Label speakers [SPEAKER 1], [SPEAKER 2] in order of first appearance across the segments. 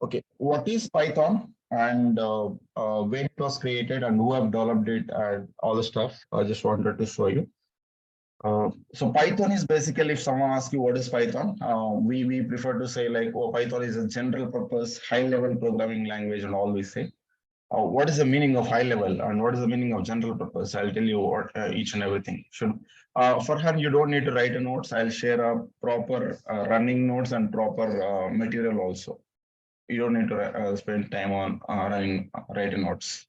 [SPEAKER 1] Okay, what is Python and when it was created and who have developed it and all the stuff? I just wanted to show you. So Python is basically, if someone asks you what is Python, we prefer to say like, oh, Python is a general purpose, high level programming language, and all we say. What is the meaning of high level and what is the meaning of general purpose? I'll tell you what, each and everything. Should for her, you don't need to write a notes. I'll share a proper running notes and proper material also. You don't need to spend time on writing notes.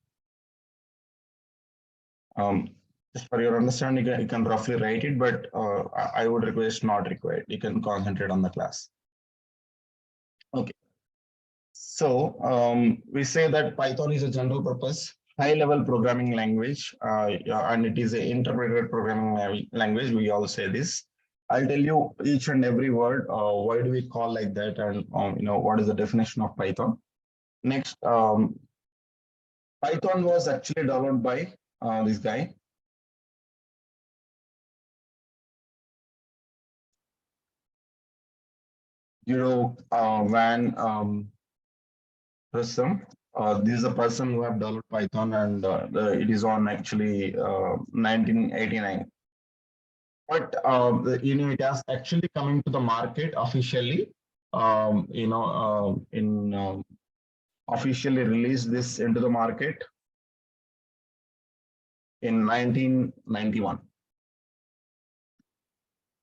[SPEAKER 1] Just for your understanding, you can roughly write it, but I would request not required. You can concentrate on the class. Okay. So we say that Python is a general purpose, high level programming language, yeah, and it is an interpreted programming language. We all say this. I'll tell you each and every word. Why do we call like that? And what is the definition of Python? Next, Python was actually developed by this guy. Van Rossum. This is a person who have developed Python, and it is on actually 1989. But it has actually coming to the market officially. In officially released this into the market in 1991.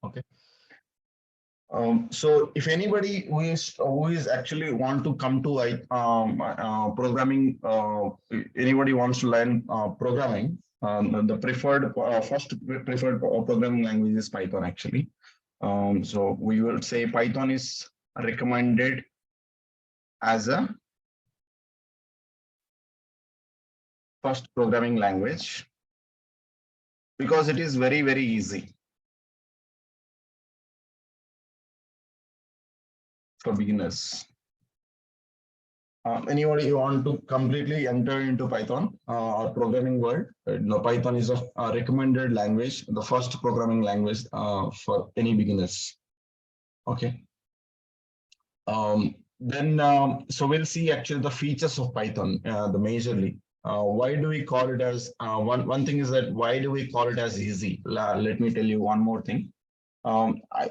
[SPEAKER 1] Okay. So if anybody who is actually want to come to programming, anybody wants to learn programming, the preferred first preferred programming language is Python actually. So we will say Python is recommended as a first programming language because it is very, very easy for beginners. Anybody want to completely enter into Python or programming world? No, Python is a recommended language, the first programming language for any beginners. Okay. So we'll see actually the features of Python, the majorly. Why do we call it as one thing is that why do we call it as easy? Let me tell you one more thing.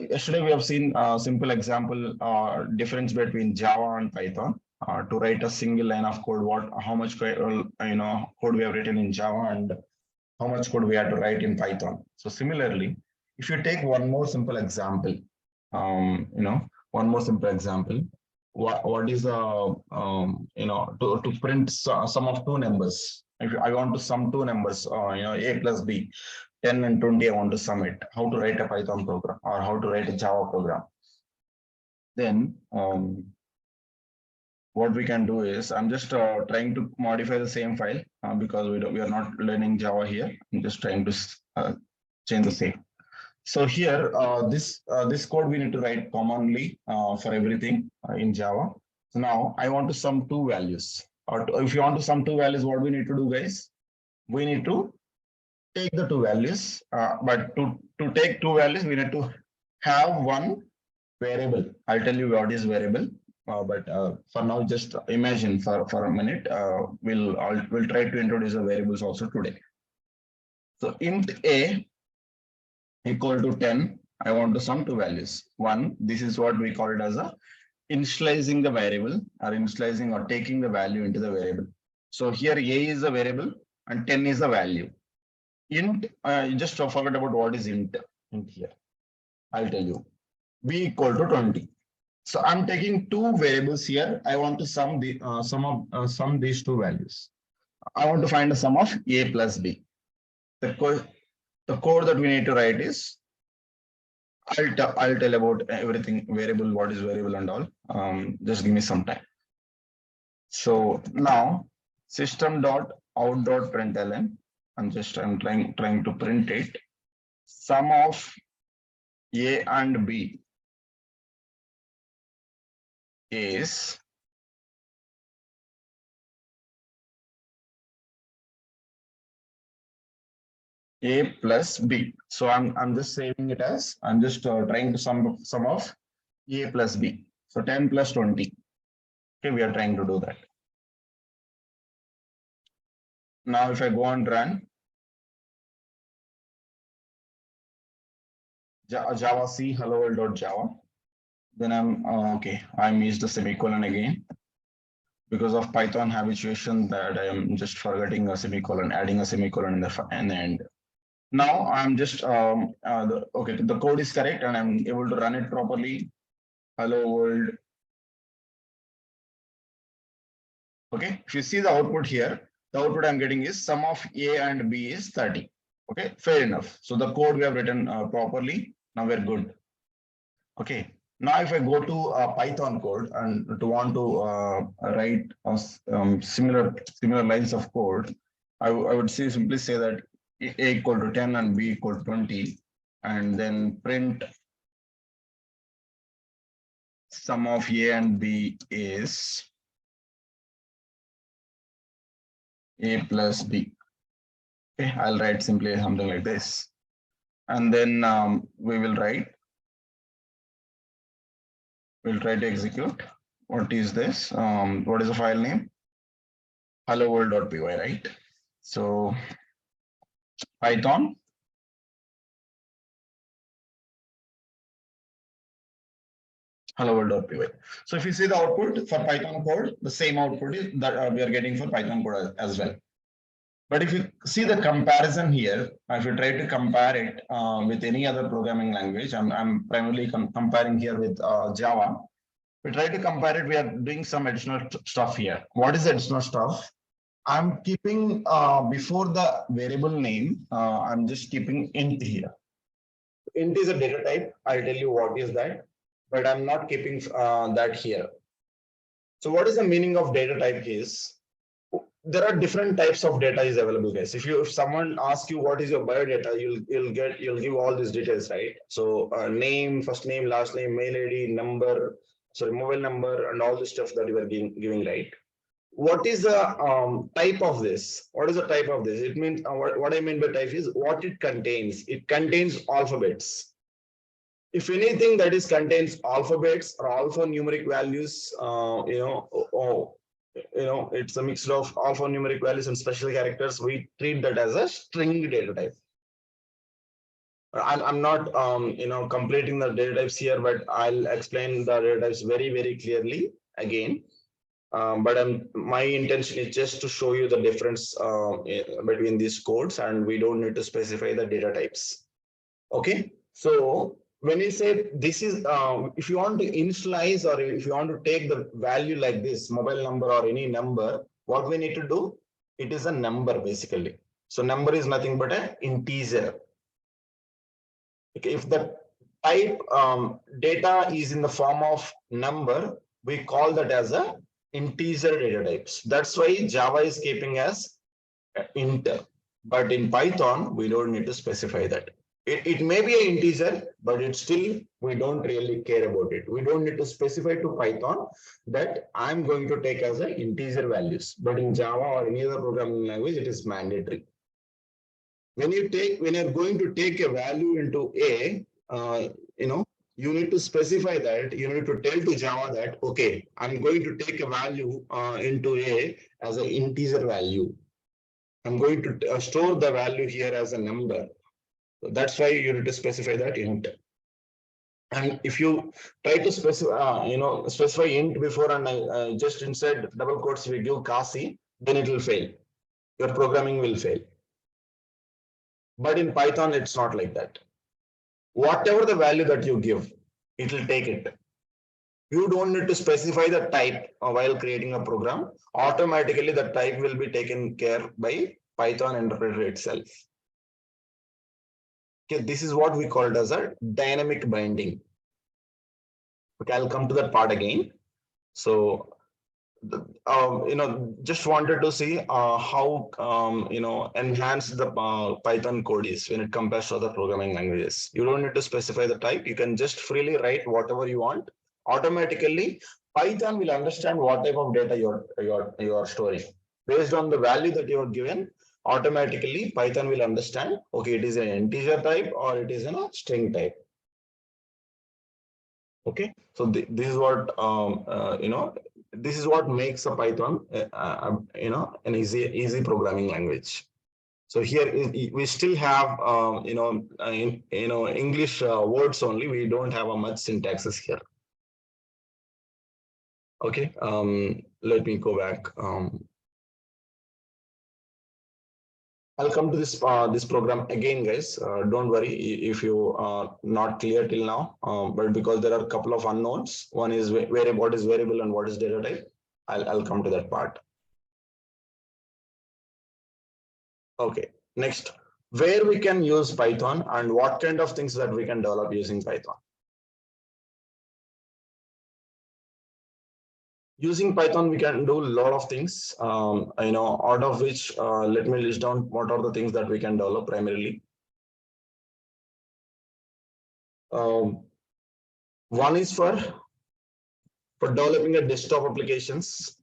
[SPEAKER 1] Yesterday we have seen a simple example difference between Java and Python. To write a single line of code, how much code we have written in Java and how much code we have to write in Python. So similarly, if you take one more simple example, one more simple example, what is to print sum of two numbers. If I want to sum two numbers, a plus b, 10 and 20, I want to sum it. How to write a Python program or how to write a Java program. Then what we can do is I'm just trying to modify the same file because we are not learning Java here. I'm just trying to change the same. So here, this code we need to write commonly for everything in Java. So now I want to sum two values. Or if you want to sum two values, what we need to do, guys? We need to take the two values, but to take two values, we need to have one variable. I'll tell you what is variable. But for now, just imagine for a minute. We'll try to introduce the variables also today. So int a equal to 10. I want to sum two values. One, this is what we call it as a initializing the variable or initializing or taking the value into the variable. So here a is a variable and 10 is the value. Int, you just forget about what is int here. I'll tell you. B equal to 20. So I'm taking two variables here. I want to sum sum these two values. I want to find the sum of a plus b. The code that we need to write is I'll tell about everything variable, what is variable and all. Just give me some time. So now system.out.println. I'm trying to print it. Sum of a and b is a plus b. So I'm just saving it as I'm just trying to sum of a plus b. So 10 plus 20. Okay, we are trying to do that. Now, if I go and run Java C hello world.java, then I'm okay. I missed the semicolon again because of Python habituation that I am just forgetting a semicolon, adding a semicolon in the end. Now I'm just okay. The code is correct and I'm able to run it properly. Hello world. Okay, if you see the output here, the output I'm getting is sum of A and B is 30. Okay, fair enough. So the code we have written properly. Now we're good. Okay. Now if I go to Python code and to want to write similar lines of code, I would simply say that A equal to 10 and B equal to 20, and then print sum of A and B is A plus B. Okay, I'll write simply something like this. And then we'll try to execute. What is this? What is the file name? Hello world.py, right? So Python hello world.py. So if you see the output for Python code, the same output is that we are getting for Python code as well. But if you see the comparison here, if you try to compare it with any other programming language, I'm primarily comparing here with Java. We try to compare it, we are doing some additional stuff here. What is the additional stuff? I'm keeping before the variable name, I'm just keeping int here. Int is a data type. I'll tell you what is that, but I'm not keeping that here. So what is the meaning of data type is? There are different types of data is available, guys. If someone asks you what is your biodata, you'll give all these details, right? So name, first name, last name, mail ID, number, sorry, mobile number, and all the stuff that you are giving, right? What is the type of this? What is the type of this? It means what I mean by type is what it contains. It contains alphabets. If anything that is contains alphabets or alphanumeric values, it's a mix of alphanumeric values and special characters. We treat that as a string data type. I'm not completing the data types here, but I'll explain the data types very clearly again. But my intention is just to show you the difference between these codes, and we don't need to specify the data types. Okay, so when you say this is, if you want to initialize or if you want to take the value like this, mobile number or any number, what we need to do? It is a number basically. So number is nothing but an integer. Okay, if the type data is in the form of number, we call that as a integer data types. That's why Java is keeping as int. But in Python, we don't need to specify that. It may be an integer, but it's still, we don't really care about it. We don't need to specify to Python that I'm going to take as an integer values. But in Java or any other programming language, it is mandatory. When you're going to take a value into A, you need to specify that. You need to tell to Java that, okay, I'm going to take a value into A as an integer value. I'm going to store the value here as a number. So that's why you need to specify that int. And if you try to specify int before and just inside double quotes we give kasi, then it will fail. Your programming will fail. But in Python, it's not like that. Whatever the value that you give, it will take it. You don't need to specify the type while creating a program. Automatically, the type will be taken care by Python interpreter itself. Okay, this is what we call it as a dynamic binding. Okay, I'll come to that part again. So, just wanted to see how enhanced the Python code is when it compares to other programming languages. You don't need to specify the type. You can just freely write whatever you want. Automatically, Python will understand what type of data you're storing based on the value that you are given. Automatically, Python will understand. Okay, it is an integer type or it is a string type. Okay, so this is what this is what makes a Python, an easy programming language. So here we still have, English words only. We don't have a much syntaxes here. Okay, let me go back. I'll come to this program again, guys. Don't worry if you are not clear till now, but because there are a couple of unknowns. One is what is variable and what is data type. I'll come to that part. Okay, next, where we can use Python and what kind of things that we can develop using Python. Using Python, we can do a lot of things, out of which, let me list down what are the things that we can develop primarily. One is for developing a desktop applications.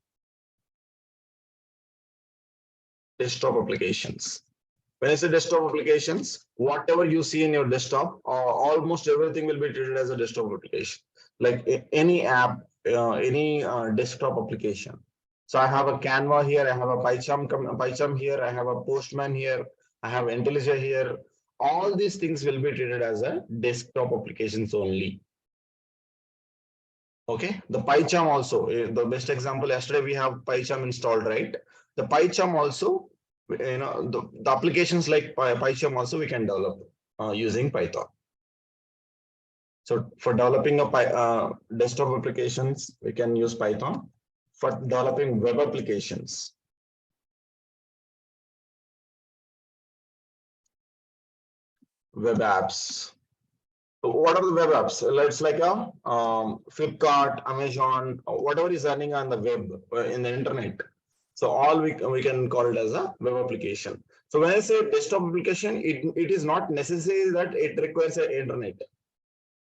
[SPEAKER 1] When I say desktop applications, whatever you see in your desktop, almost everything will be treated as a desktop application. Like any app, any desktop application. So I have a Canva here, I have a PyCharm here, I have a Postman here, I have IntelliJ here. All these things will be treated as a desktop applications only. Okay, the PyCharm also, the best example, yesterday we have PyCharm installed, right? The PyCharm also, the applications like PyCharm also we can develop using Python. So for developing a desktop applications, we can use Python. For developing web applications, web apps. What are the web apps? Let's like a Flipkart, Amazon, whatever is running on the web in the internet. So all we can call it as a web application. So when I say desktop application, it is not necessary that it requires an internet.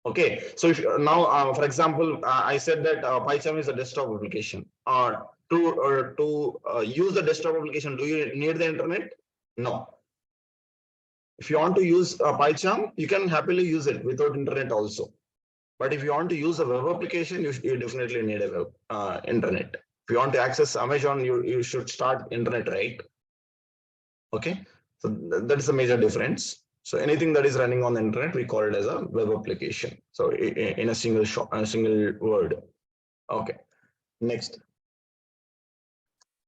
[SPEAKER 1] Okay, so if now, for example, I said that PyCharm is a desktop application. To use the desktop application, do you need the internet? No. If you want to use PyCharm, you can happily use it without internet also. But if you want to use a web application, you definitely need a web internet. If you want to access Amazon, you should start internet, right? Okay, so that is a major difference. So anything that is running on the internet, we call it as a web application. So in a single word. Okay, next.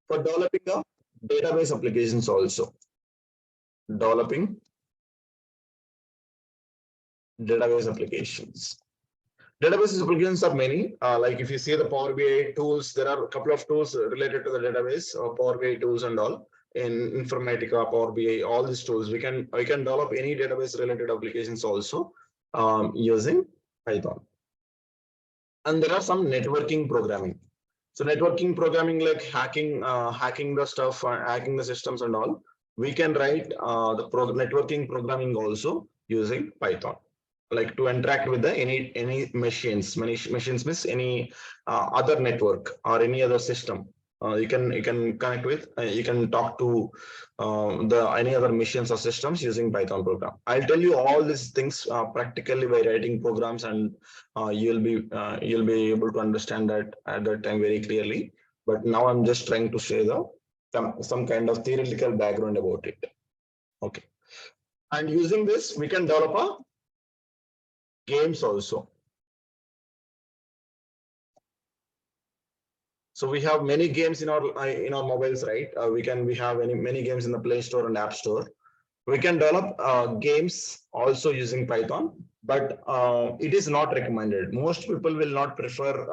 [SPEAKER 1] For developing a database applications also. Developing database applications. Database applications are many. Like if you see the Power BI tools, there are a couple of tools related to the database, Power BI tools and all. In Informatica, Power BI, all these tools, we can develop any database related applications also using Python. And there are some networking programming. So networking programming like hacking the stuff, hacking the systems and all. We can write the networking programming also using Python, like to interact with the any machines. Machines means any other network or any other system. You can connect with, you can talk to the any other machines or systems using Python program. I'll tell you all these things practically by writing programs, and you'll be able to understand that at that time very clearly. But now I'm just trying to share some kind of theoretical background about it. Okay, and using this we can develop a games also. So we have many games in our mobiles, right? We have many games in the Play Store and App Store. We can develop games also using Python, but it is not recommended. Most people will not prefer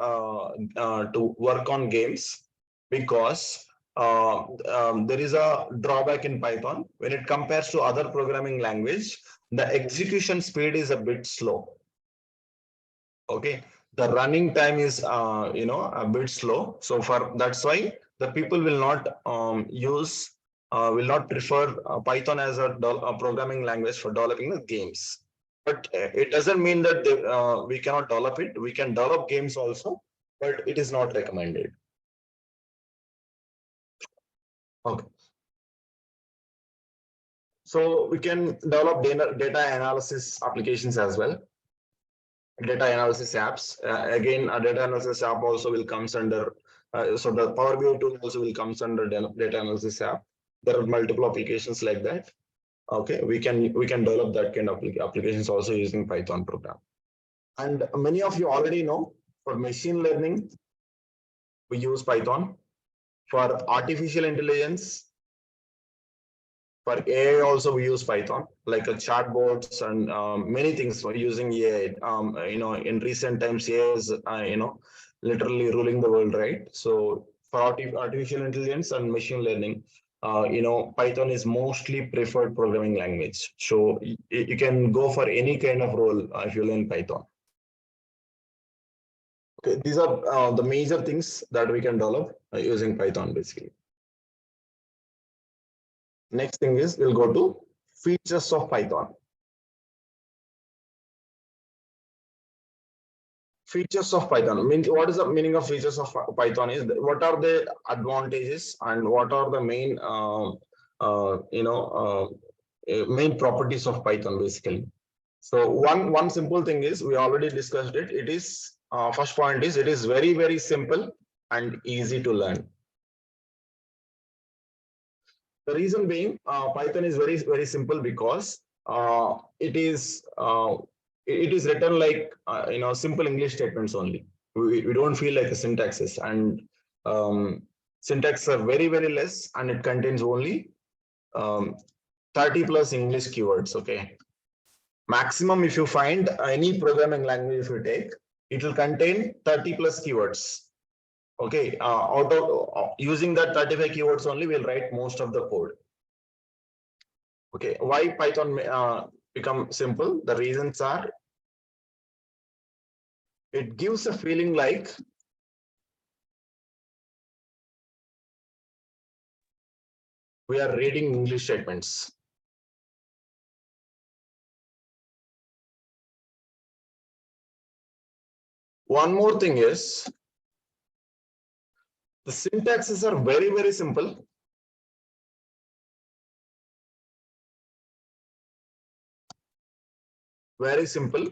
[SPEAKER 1] to work on games because there is a drawback in Python. When it compares to other programming language, the execution speed is a bit slow. Okay, the running time is a bit slow. So that's why the people will not will not prefer Python as a programming language for developing the games. But it doesn't mean that we cannot develop it. We can develop games also, but it is not recommended. Okay. So we can develop data analysis applications as well. data analysis apps. Again, a data analysis app also will comes under, so the Power BI tool also will comes under data analysis app. There are multiple applications like that. Okay, we can develop that kind of applications also using Python program. And many of you already know, for machine learning, we use Python. For artificial intelligence, for AI also we use Python, like chatbots and many things for using AI. In recent times, AI is literally ruling the world, right? So for artificial intelligence and machine learning, Python is mostly preferred programming language. So you can go for any kind of role if you learn Python. Okay, these are the major things that we can develop using Python basically. Next thing is we'll go to features of Python. Features of Python means, what is the meaning of features of Python is what are the advantages and what are the main main properties of Python basically. So one simple thing is, we already discussed it. It is first point is, it is very simple and easy to learn. The reason being, Python is very simple because it is written like simple English statements only. We don't feel like a syntaxes, and syntax are very less, and it contains only 30 plus English keywords. Okay, maximum if you find any programming language, if you take, it will contain 30 plus keywords. Okay, out of using that 35 keywords only, we'll write most of the code. Okay, why Python become simple? The reasons are, it gives a feeling like we are reading English statements. One more thing is, the syntaxes are very simple. Very simple,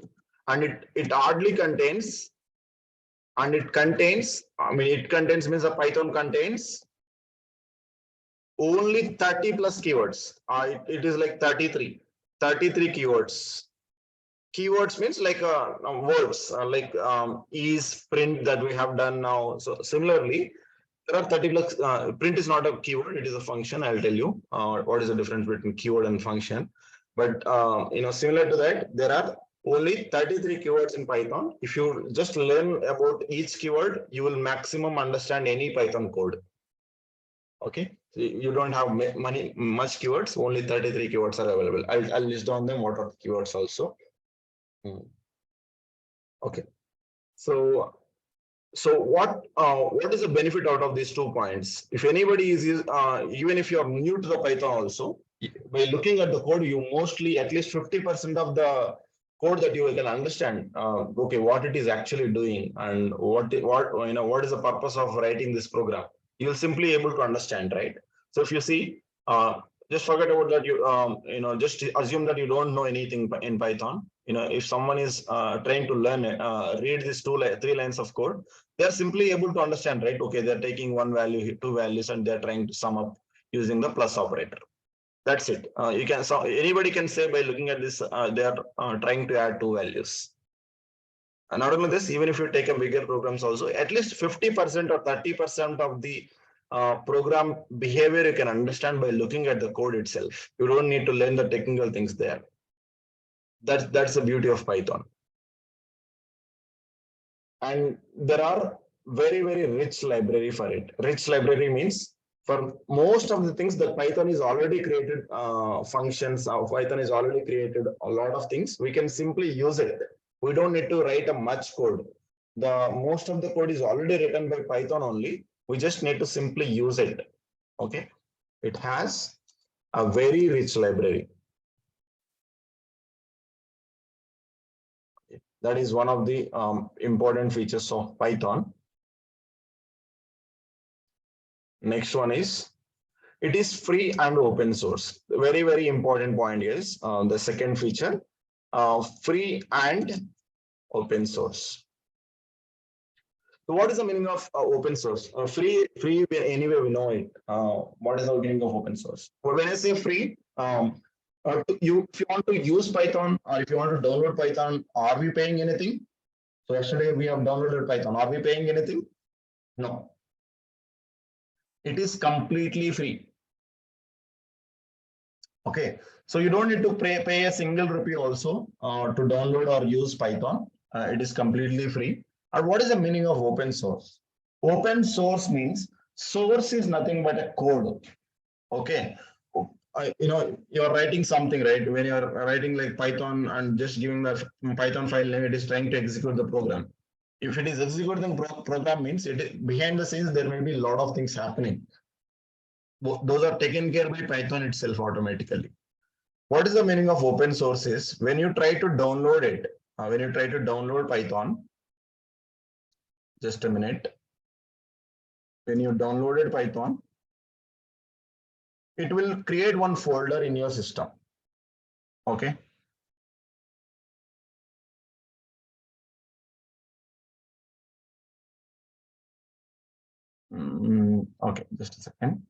[SPEAKER 1] and it hardly contains, and it contains, it contains means the Python contains only 30 plus keywords. It is like 33 keywords. Keywords means like words, like is, print that we have done now. So similarly, there are 30 plus. Print is not a keyword; it is a function. I'll tell you what is the difference between keyword and function. But similar to that, there are only 33 keywords in Python. If you just learn about each keyword, you will maximum understand any Python code. Okay, so you don't have much keywords. Only 33 keywords are available. I'll list down them. What are the keywords also? Okay, so what is the benefit out of these 2 points? If anybody is even if you are new to the Python also, by looking at the code, you mostly at least 50% of the code that you can understand. Okay, what it is actually doing, and what is the purpose of writing this program. You'll simply able to understand, right? So if you see, just forget about that. Just assume that you don't know anything in Python. If someone is trying to learn read these 3 lines of code, they're simply able to understand, right? Okay, they're taking one value, 2 values, and they're trying to sum up using the plus operator. That's it. Anybody can say by looking at this, they are trying to add 2 values. And not only this, even if you take a bigger programs also, at least 50% or 30% of the program behavior you can understand by looking at the code itself. You don't need to learn the technical things there. That's the beauty of Python. And there are very rich library for it. Rich library means, for most of the things that Python is already created, functions of Python is already created a lot of things. We can simply use it. We don't need to write a much code. The most of the code is already written by Python only. We just need to simply use it. Okay, it has a very rich library. That is one of the important features of Python. Next one is, it is free and open source. Very important point is the second feature, free and open source. So what is the meaning of open source? Free. Anyway, we know it. What is the meaning of open source? Well, when I say free, if you want to use Python or if you want to download Python, are we paying anything? So yesterday we have downloaded Python. Are we paying anything? No. It is completely free. Okay. So you don't need to pay a single rupee also to download or use Python. It is completely free. And what is the meaning of open source? Open source means source is nothing but a code. Okay. You're writing something, right? When you're writing like Python and just giving the Python file name, it is trying to execute the program. If it is executing program means behind the scenes, there may be a lot of things happening. Those are taken care by Python itself automatically. What is the meaning of open source is when you try to download it, when you try to download Python, just a minute. When you downloaded Python, it will create one folder in your system. Okay. Okay, just a second.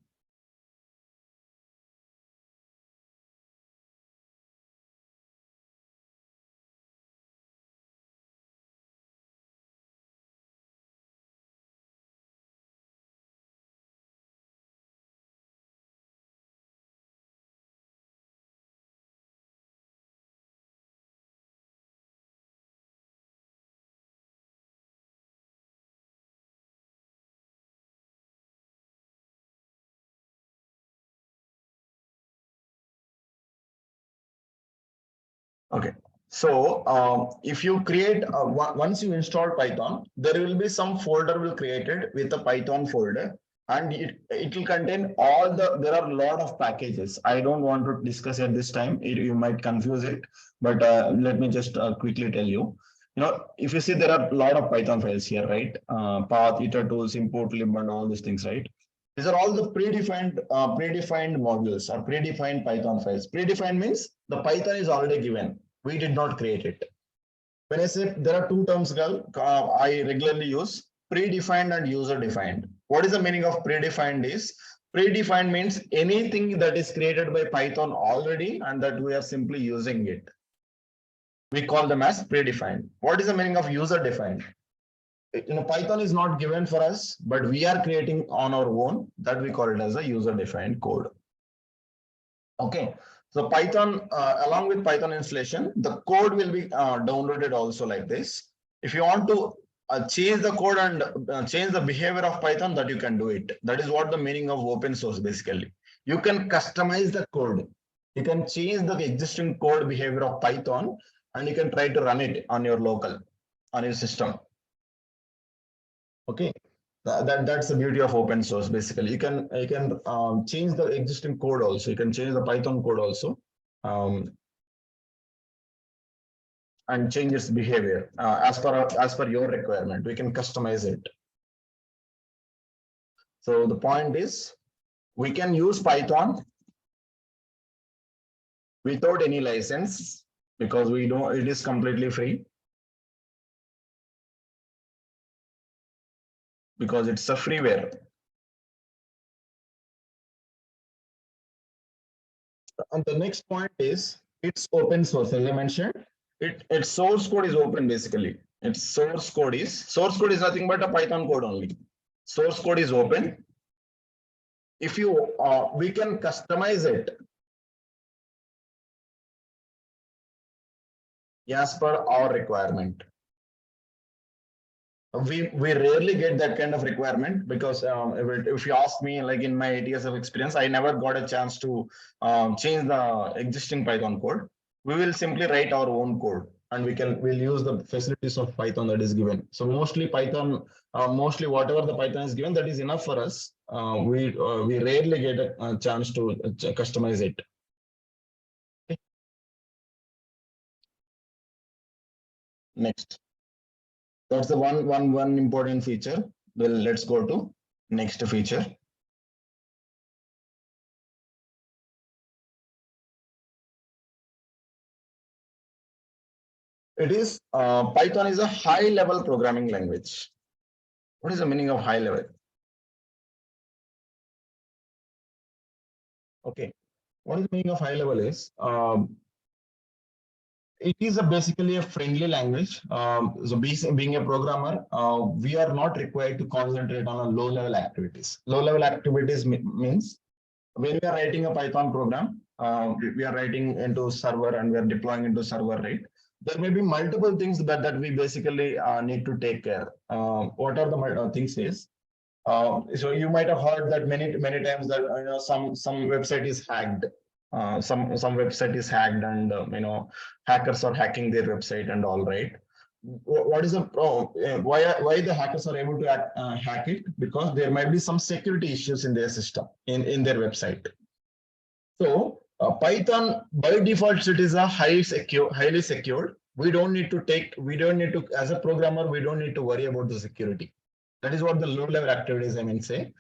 [SPEAKER 1] Okay. So if you create once you install Python, there will be some folder will created with a Python folder, and it will contain all there are a lot of packages. I don't want to discuss at this time. You might confuse it, but let me just quickly tell you. If you see there are a lot of Python files here, right? Path, iter tools, import lib, and all these things, right? These are all the predefined modules or predefined Python files. Predefined means the Python is already given. We did not create it. When I say there are two terms, I regularly use predefined and user defined. What is the meaning of predefined is predefined means anything that is created by Python already and that we are simply using it. We call them as predefined. What is the meaning of user defined? Python is not given for us, but we are creating on our own. That we call it as a user defined code. Okay. So Python, along with Python installation, the code will be downloaded also like this. If you want to change the code and change the behavior of Python, that you can do it. That is what the meaning of open source basically. You can customize the code. You can change the existing code behavior of Python and you can try to run it on your local, on your system. Okay. That's the beauty of open source. Basically, you can change the existing code also. You can change the Python code also, and change its behavior as per your requirement. We can customize it. So the point is, we can use Python without any license because we know it is completely free because it's a freeware. And the next point is it's open source. As I mentioned, its source code is open basically. Its source code is nothing but a Python code only. Source code is open. If you we can customize it as per our requirement. We rarely get that kind of requirement because if you ask me, like in my 8 years of experience, I never got a chance to change the existing Python code. We will simply write our own code and we'll use the facilities of Python that is given. So mostly Python, mostly whatever the Python is given, that is enough for us. We rarely get a chance to customize it. Okay. Next. That's the one important feature. Well, let's go to next feature. It is Python is a high level programming language. What is the meaning of high level? Okay. What is the meaning of high level is it is basically a friendly language. So being a programmer, we are not required to concentrate on a low level activities. Low level activities means when we are writing a Python program, we are writing into server and we are deploying into server, right? There may be multiple things that we basically need to take care. What are the things is, so you might have heard that many times that some website is hacked. Some website is hacked and hackers are hacking their website and all, right? What is the why the hackers are able to hack it? Because there might be some security issues in their system, in their website. So Python by default it is a highly secured. We don't need to, as a programmer, we don't need to worry about the security. That is what the low level activities I mean say.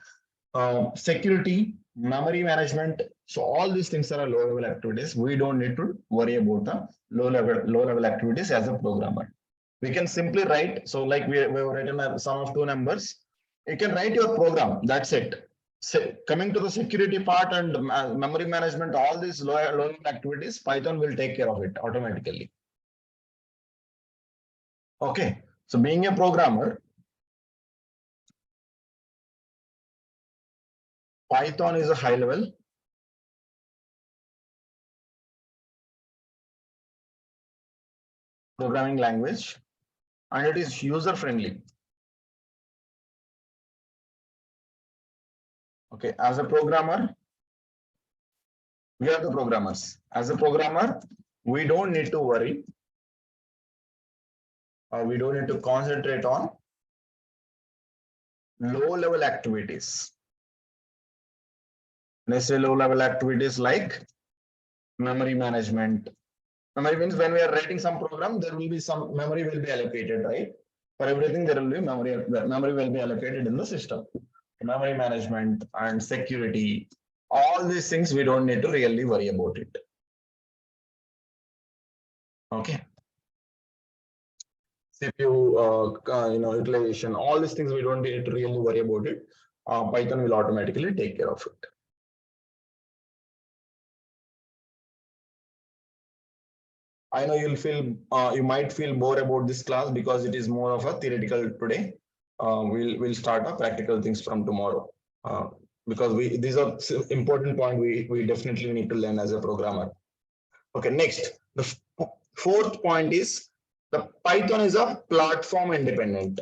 [SPEAKER 1] Security, memory management. So all these things are low level activities. We don't need to worry about the low level activities as a programmer. We can simply write. So like we've written a sum of two numbers. You can write your program. That's it. So coming to the security part and memory management, all these low level activities, Python will take care of it automatically. Okay. So being a programmer, Python is a high level programming language and it is user friendly. Okay, as a programmer, we are the programmers. As a programmer, we don't need to worry or we don't need to concentrate on low level activities. When I say low level activities like memory management. Memory means when we are writing some program, there will be some memory will be allocated, right? For everything, there will be memory will be allocated in the system. Memory management and security, all these things we don't need to really worry about it. Okay. CPU, utilization, all these things we don't need to really worry about it. Python will automatically take care of it. I know you might feel bored about this class because it is more of a theoretical today. We'll start our practical things from tomorrow because these are important point we definitely need to learn as a programmer. Okay, next, the fourth point is the Python is a platform independent.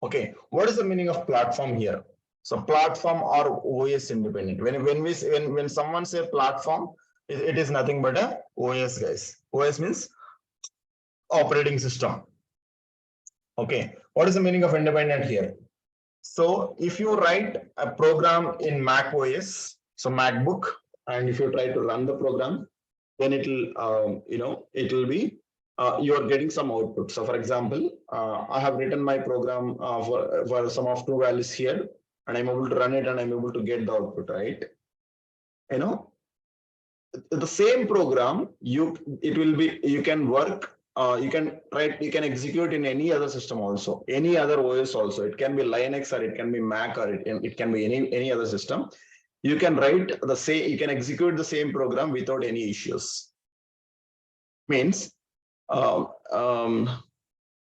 [SPEAKER 1] Okay, what is the meaning of platform here? So platform or OS independent. When someone say platform, it is nothing but a OS, guys. OS means operating system. Okay, what is the meaning of independent here? So if you write a program in Mac OS, so MacBook, and if you try to run the program, then it'll it will be you're getting some output. So for example, I have written my program for some of two values here, and I'm able to run it and I'm able to get the output, right? The same program you can work, you can execute in any other system also, any other OS also. It can be Linux or it can be Mac or it can be any other system. You can execute the same program without any issues. Means the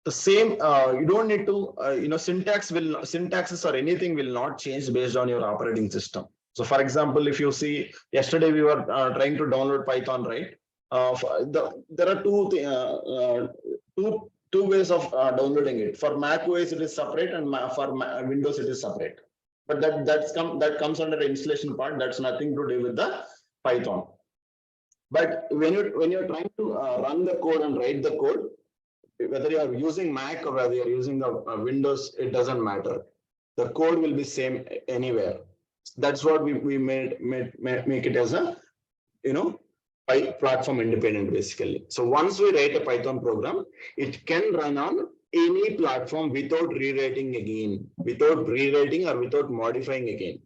[SPEAKER 1] same you don't need to syntaxes or anything will not change based on your operating system. So for example, if you see yesterday we were trying to download Python, right? There are two ways of downloading it. For Mac OS it is separate and for Windows it is separate. But that comes under the installation part. That's nothing to do with the Python. But when you're trying to run the code and write the code, whether you are using Mac or whether you're using the Windows, it doesn't matter. The code will be same anywhere. That's what we make it as a platform independent basically. So once we write a Python program, it can run on any platform without rewriting or without modifying again.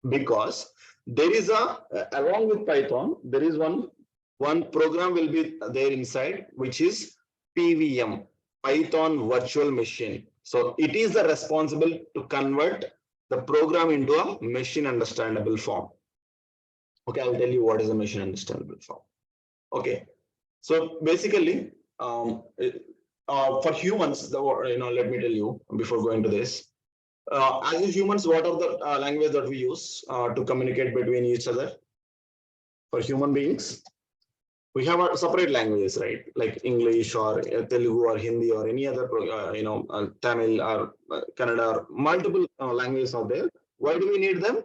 [SPEAKER 1] Because there is along with Python, there is one one program will be there inside, which is PVM, Python Virtual Machine. So it is the responsible to convert the program into a machine understandable form. Okay, I'll tell you what is a machine understandable form. Okay, so basically, for humans, let me tell you before going to this. As humans, what are the language that we use to communicate between each other? For human beings, we have a separate languages, right? Like English or Telugu or Hindi or any other, Tamil or Kannada or multiple languages are there. Why do we need them?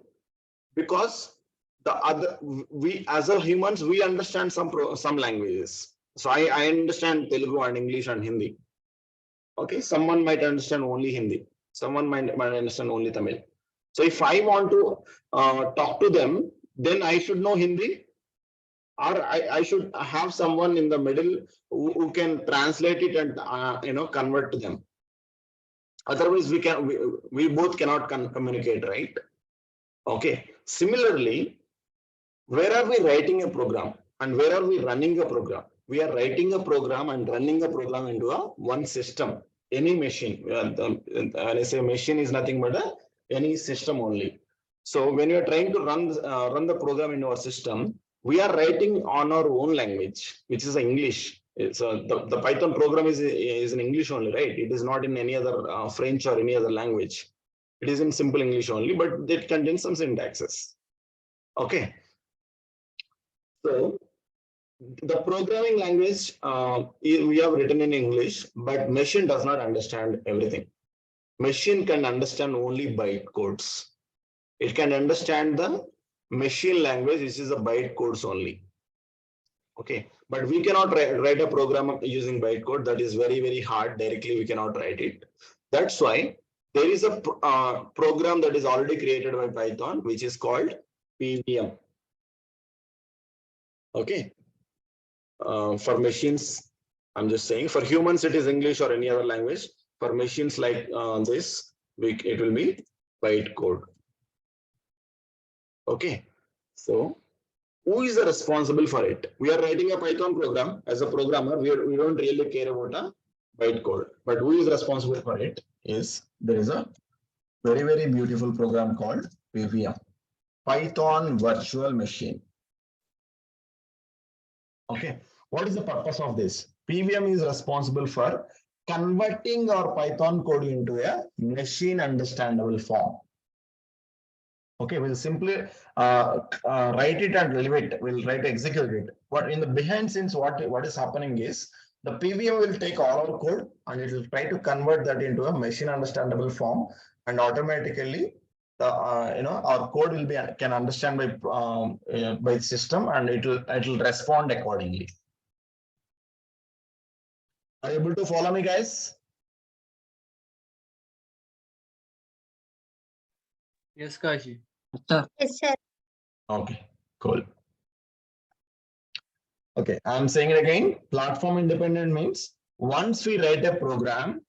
[SPEAKER 1] Because we as a humans, we understand some languages. So I understand Telugu and English and Hindi. Okay, someone might understand only Hindi. Someone might understand only Tamil. So if I want to talk to them, then I should know Hindi, or I should have someone in the middle who can translate it and convert to them. Otherwise, we both cannot communicate, right? Okay. Similarly, where are we writing a program and where are we running a program? We are writing a program and running a program into one system, any machine. When I say machine is nothing but any system only. So when you are trying to run the program in our system, we are writing on our own language, which is English. So the Python program is in English only, right? It is not in any other French or any other language. It is in simple English only, but it contains some syntaxes. Okay. So the programming language we have written in English, but machine does not understand everything. Machine can understand only byte codes. It can understand the machine language, which is the byte codes only. Okay, but we cannot write a program using bytecode. That is very, very hard. Directly, we cannot write it. That's why there is a program that is already created by Python, which is called PVM. Okay. For machines, I'm just saying, for humans, it is English or any other language. For machines like this, it will be bytecode. Okay. So who is responsible for it? We are writing a Python program. As a programmer, we don't really care about a bytecode. But who is responsible for it is, there is a very, very beautiful program called PVM, Python Virtual Machine. Okay. What is the purpose of this? PVM is responsible for converting our Python code into a machine understandable form. Okay, we'll simply write it and leave it. We'll write execute it. But in the behind scenes, what is happening is the PVM will take all our code and it will try to convert that into a machine understandable form, and automatically our code will be can understand by the system, and it will respond accordingly. Are you able to follow me, guys?
[SPEAKER 2] Yes, Kashi.
[SPEAKER 3] Yes, sir.
[SPEAKER 1] Okay, cool. Okay, I'm saying it again. Platform independent means once we write a program,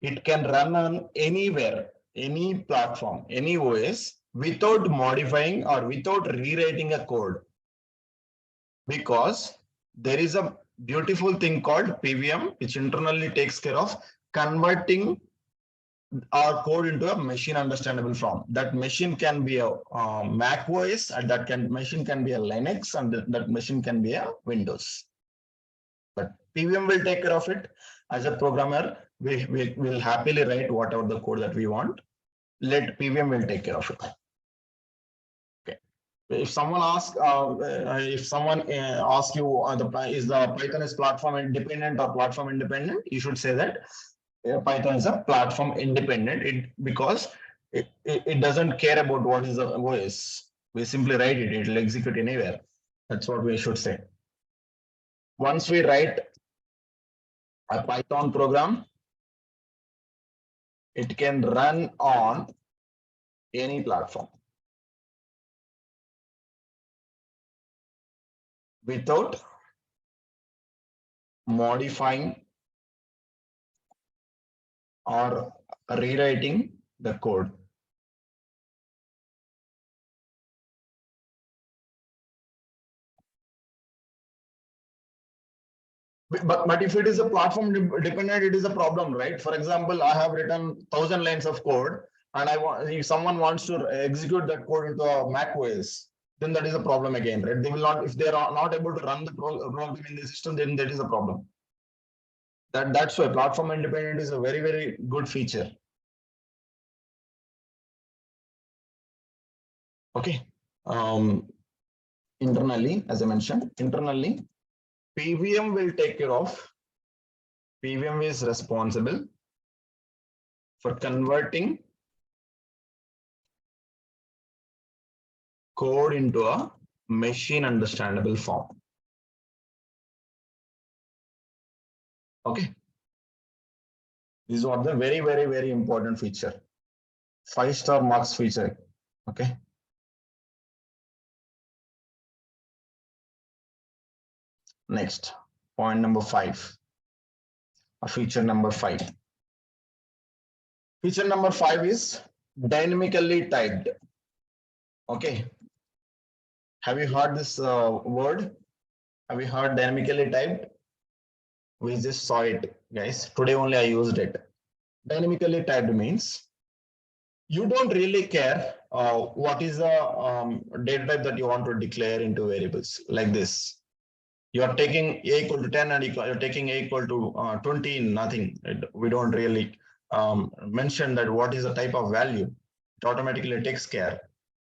[SPEAKER 1] it can run on anywhere, any platform, any OS, without modifying or without rewriting a code. Because there is a beautiful thing called PVM, which internally takes care of converting our code into a machine understandable form. That machine can be a Mac OS, and machine can be a Linux, and that machine can be a Windows. But PVM will take care of it. As a programmer, we will happily write whatever the code that we want. Let PVM will take care of it. Okay. If someone asks, you, is the Python is platform independent or platform independent, you should say that Python is a platform independent. Because it doesn't care about what is the OS. We simply write it; it will execute anywhere. That's what we should say. Once we write a Python program, it can run on any platform without modifying or rewriting the code. But if it is a platform dependent, it is a problem, right? For example, I have written 1,000 lines of code, and I want, if someone wants to execute that code into a Mac OS, then that is a problem again, right? They will not, if they are not able to run the program in the system, then that is a problem. That's why platform independent is a very good feature. Okay. Internally, as I mentioned, internally, PVM will take care of. PVM is responsible for converting code into a machine understandable form. Okay. This is one of the very important feature. 5-star marks feature. Okay. Next, point number 5. Feature number 5. Feature number 5 is dynamically typed. Okay. Have you heard this word? Have you heard dynamically typed? We just saw it, guys. Today only I used it. Dynamically typed means you don't really care what is the data type that you want to declare into variables like this. You are taking a equal to 10 and you're taking a equal to 20, nothing. We don't really mention that what is the type of value. It automatically takes care.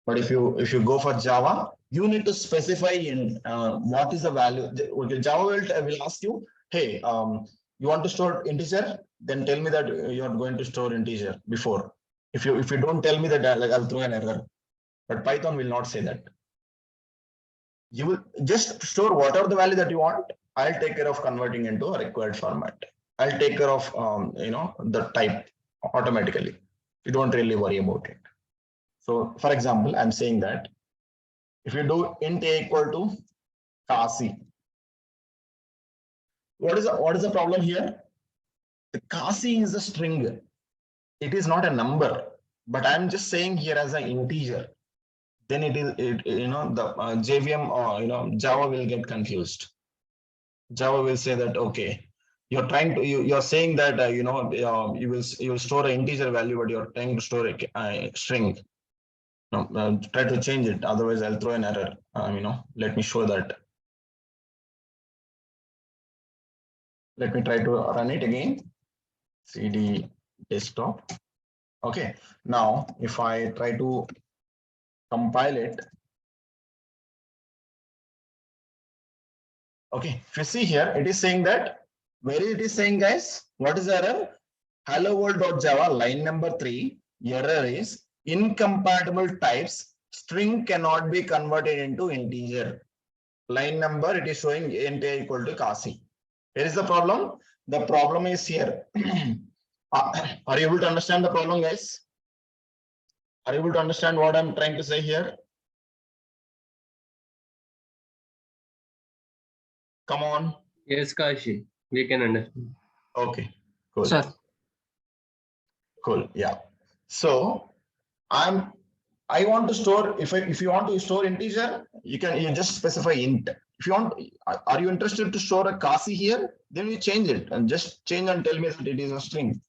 [SPEAKER 1] But if you go for Java, you need to specify in what is the value. Okay, Java will ask you, hey, you want to store integer? Then tell me that you are going to store integer before. If you don't tell me that, I'll throw an error. But Python will not say that. You will just store whatever the value that you want. I'll take care of converting into a required format. I'll take care of the type automatically. You don't really worry about it. So for example, I'm saying that if you do int a equal to Kasi, what is the problem here? The Kasi is a string. It is not a number, but I'm just saying here as an integer. Then the JVM or Java will get confused. Java will say that, okay, you're trying to you're saying that you will store an integer value, but you're trying to store a string. No, try to change it, otherwise I'll throw an error. Let me show that. Let me try to run it again. CD desktop. Okay, now if I try to compile it. Okay, if you see here, it is saying that, where it is saying, guys, what is the error? Hello world.java line number 3, error is incompatible types, string cannot be converted into integer. Line number, it is showing int a equal to Kasi. Where is the problem? The problem is here. Are you able to understand the problem, guys? Are you able to understand what I'm trying to say here? Come on.
[SPEAKER 2] Yes, Kashi, we can understand.
[SPEAKER 1] Okay, cool.
[SPEAKER 2] Sir.
[SPEAKER 1] Cool. Yeah. So I want to store, if you want to store integer, you just specify int. If you want, are you interested to store a Kasi here? Then you change it and just change and tell me that it is a string.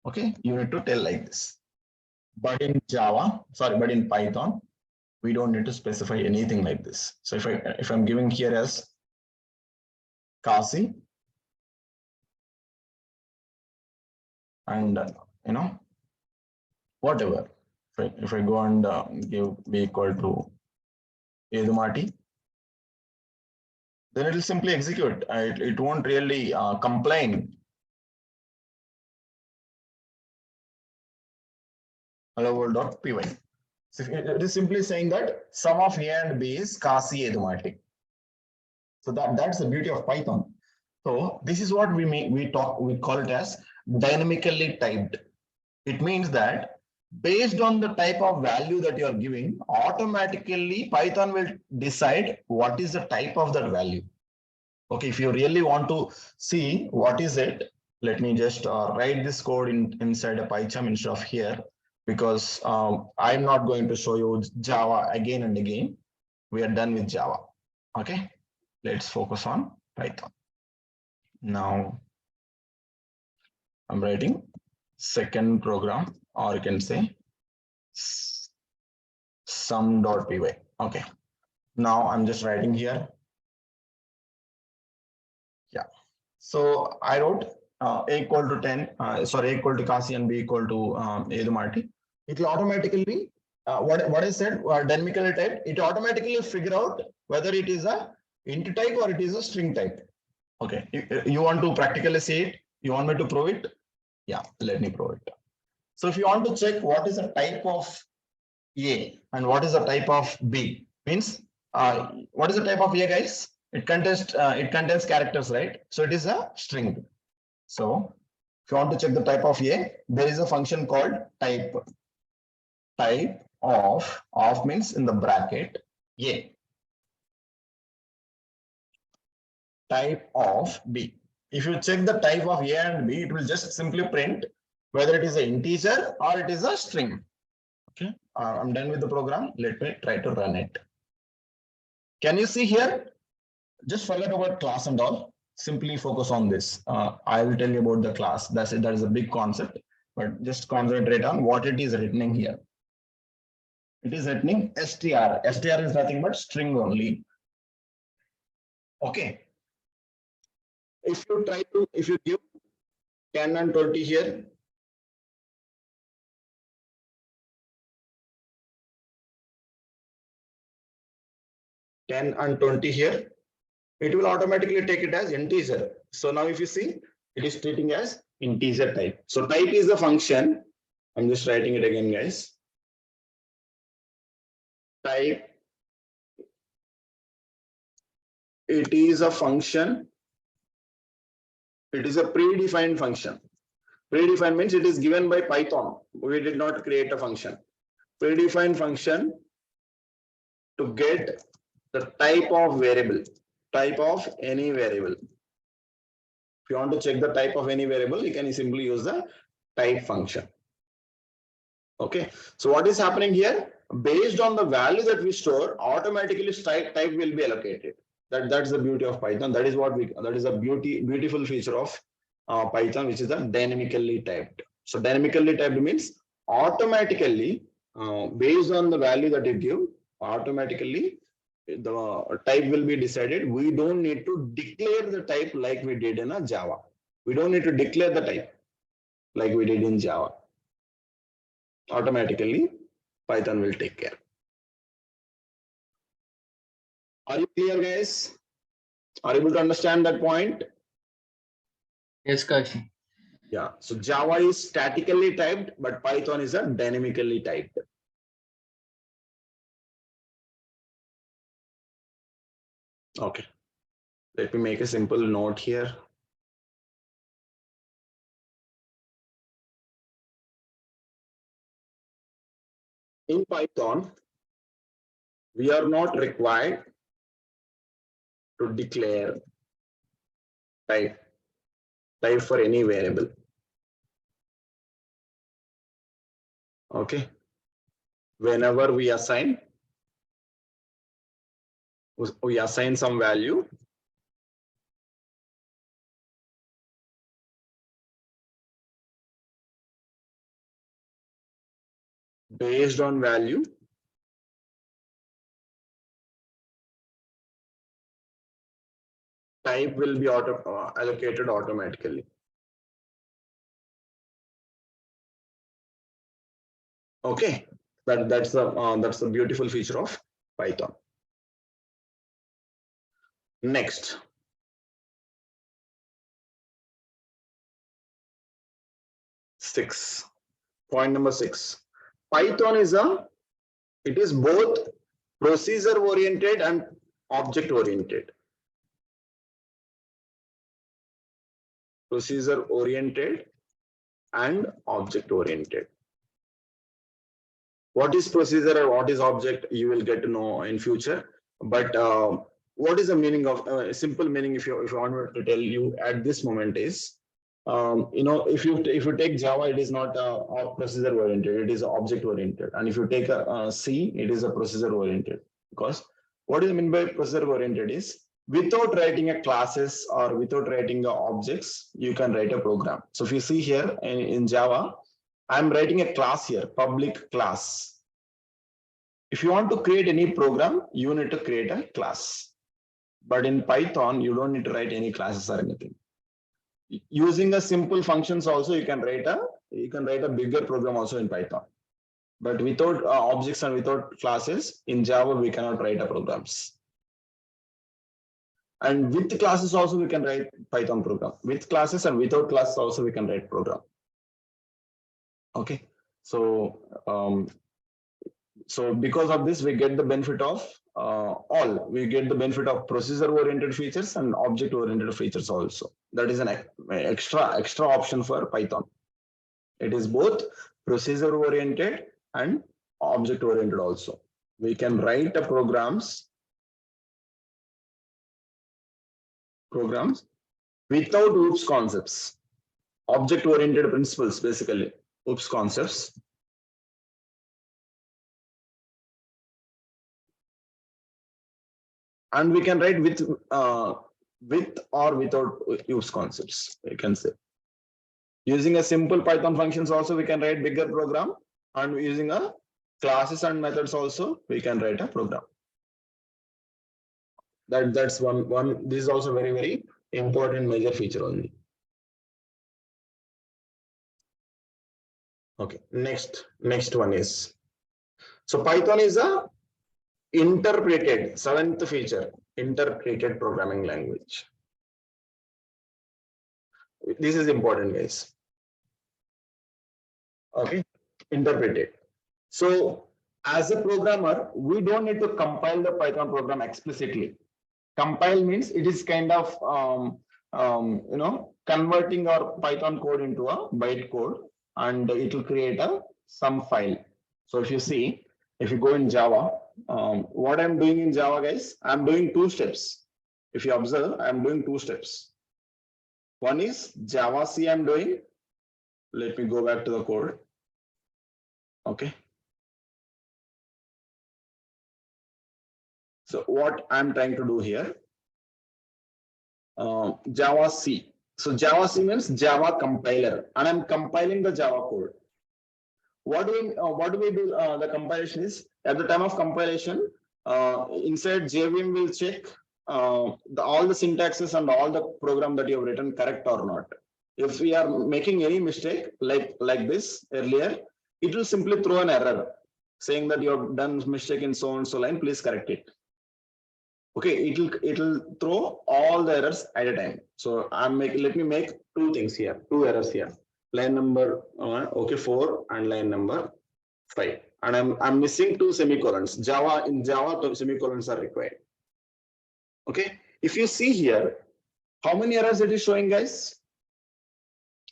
[SPEAKER 1] Okay, you need to tell like this. But in but in Python, we don't need to specify anything like this. So if I'm giving here as Kasi, and whatever. If I go and give b equal to Yedumati, then it will simply execute. It won't really complain. Hello world.py. So it is simply saying that sum of a and b is Kasi Yedumati. So that's the beauty of Python. So this is what we call it as dynamically typed. It means that based on the type of value that you are giving, automatically Python will decide what is the type of that value. Okay, if you really want to see what is it, let me just write this code inside a PyCharm instead of here, because I'm not going to show you Java again and again. We are done with Java. Okay, let's focus on Python. Now I'm writing second program, or you can say sum.py. Okay. Now I'm just writing here. Yeah. So I wrote A equal to 10, A equal to Kasi and B equal to Yedumati. It will automatically, what I said, dynamically type, it automatically figure out whether it is a int type or it is a string type. Okay. You want to practically see it? You want me to prove it? Yeah, let me prove it. So if you want to check what is the type of A and what is the type of B, means what is the type of A, guys? It contains characters, right? So it is a string. So if you want to check the type of A, there is a function called type. Type of means in the bracket A. Type of B. If you check the type of A and B, it will just simply print whether it is an integer or it is a string. Okay, I'm done with the program. Let me try to run it. Can you see here? Just forget about class and all. Simply focus on this. I will tell you about the class. That's it. That is a big concept, but just concentrate on what it is written here. It is written str. Str is nothing but string only. Okay. If you give 10 and 20 here, 10 and 20 here, it will automatically take it as integer. So now if you see, it is treating as integer type. So type is the function. I'm just writing it again, guys. Type, it is a function. It is a predefined function. Predefined means it is given by Python. We did not create a function. Predefined function to get the type of variable, type of any variable. If you want to check the type of any variable, you can simply use the type function. Okay, so what is happening here? Based on the value that we store, automatically type will be allocated. That's the beauty of Python. That is a beautiful feature of Python, which is a dynamically typed. So dynamically typed means automatically, based on the value that you give, automatically the type will be decided. We don't need to declare the type like we did in a Java. We don't need to declare the type like we did in Java. Automatically, Python will take care. Are you clear, guys? Are you able to understand that point?
[SPEAKER 2] Yes, Kashi.
[SPEAKER 1] Yeah. So Java is statically typed, but Python is a dynamically typed. Okay. Let me make a simple note here. In Python, we are not required to declare type for any variable. Okay. Whenever we assign some value, based on value, type will be allocated automatically. Okay, that's the beautiful feature of Python. Next, point number 6. Python is both procedure oriented and object oriented. Procedure oriented and object oriented. What is procedure or what is object, you will get to know in future. But what is the meaning of simple meaning, if you want me to tell you at this moment, is if you take Java, it is not procedure oriented, it is object oriented. And if you take a C, it is a procedure oriented. Because what do you mean by procedure oriented is, Without writing a classes or without writing a objects, you can write a program. So if you see here in Java, I'm writing a class here, public class. If you want to create any program, you need to create a class. But in Python, you don't need to write any classes or anything. Using a simple functions also, you can write a bigger program also in Python. But without objects and without classes, in Java, we cannot write a programs. And with classes also, we can write Python program. With classes and without classes also, we can write program. Okay. So, so because of this, we get the benefit of we get the benefit of procedure-oriented features and object-oriented features also. That is an extra option for Python. It is both procedure-oriented and object-oriented also. We can write a programs without OOPS concepts, object-oriented principles, basically OOPS concepts. And we can write with or without OOPS concepts, we can say. Using a simple Python functions also, we can write bigger program, and using a classes and methods also, we can write a program. That's one. This is also very important major feature only. Okay, next one is, so Python is a interpreted, seventh feature, interpreted programming language. This is important, guys. Okay, interpreted. So as a programmer, we don't need to compile the Python program explicitly. Compile means it is kind of converting our Python code into a byte code, and it will create some file. So if you see, if you go in Java, what I'm doing in Java, guys, I'm doing two steps. If you observe, I'm doing two steps. One is Java C I'm doing. Let me go back to the code. Okay. So what I'm trying to do here, Java C. So Java C means Java compiler, and I'm compiling the Java code. What do we do? The compilation is at the time of compilation, inside JVM will check all the syntaxes and all the program that you have written correct or not. If we are making any mistake like this earlier, it will simply throw an error saying that you have done mistake in so and so line, please correct it. Okay, it'll throw all the errors at a time. So let me make two things here, two errors here. Line number 4 and line number 5. And I'm missing two semicolons. In Java, semicolons are required. Okay, if you see here, how many errors it is showing, guys?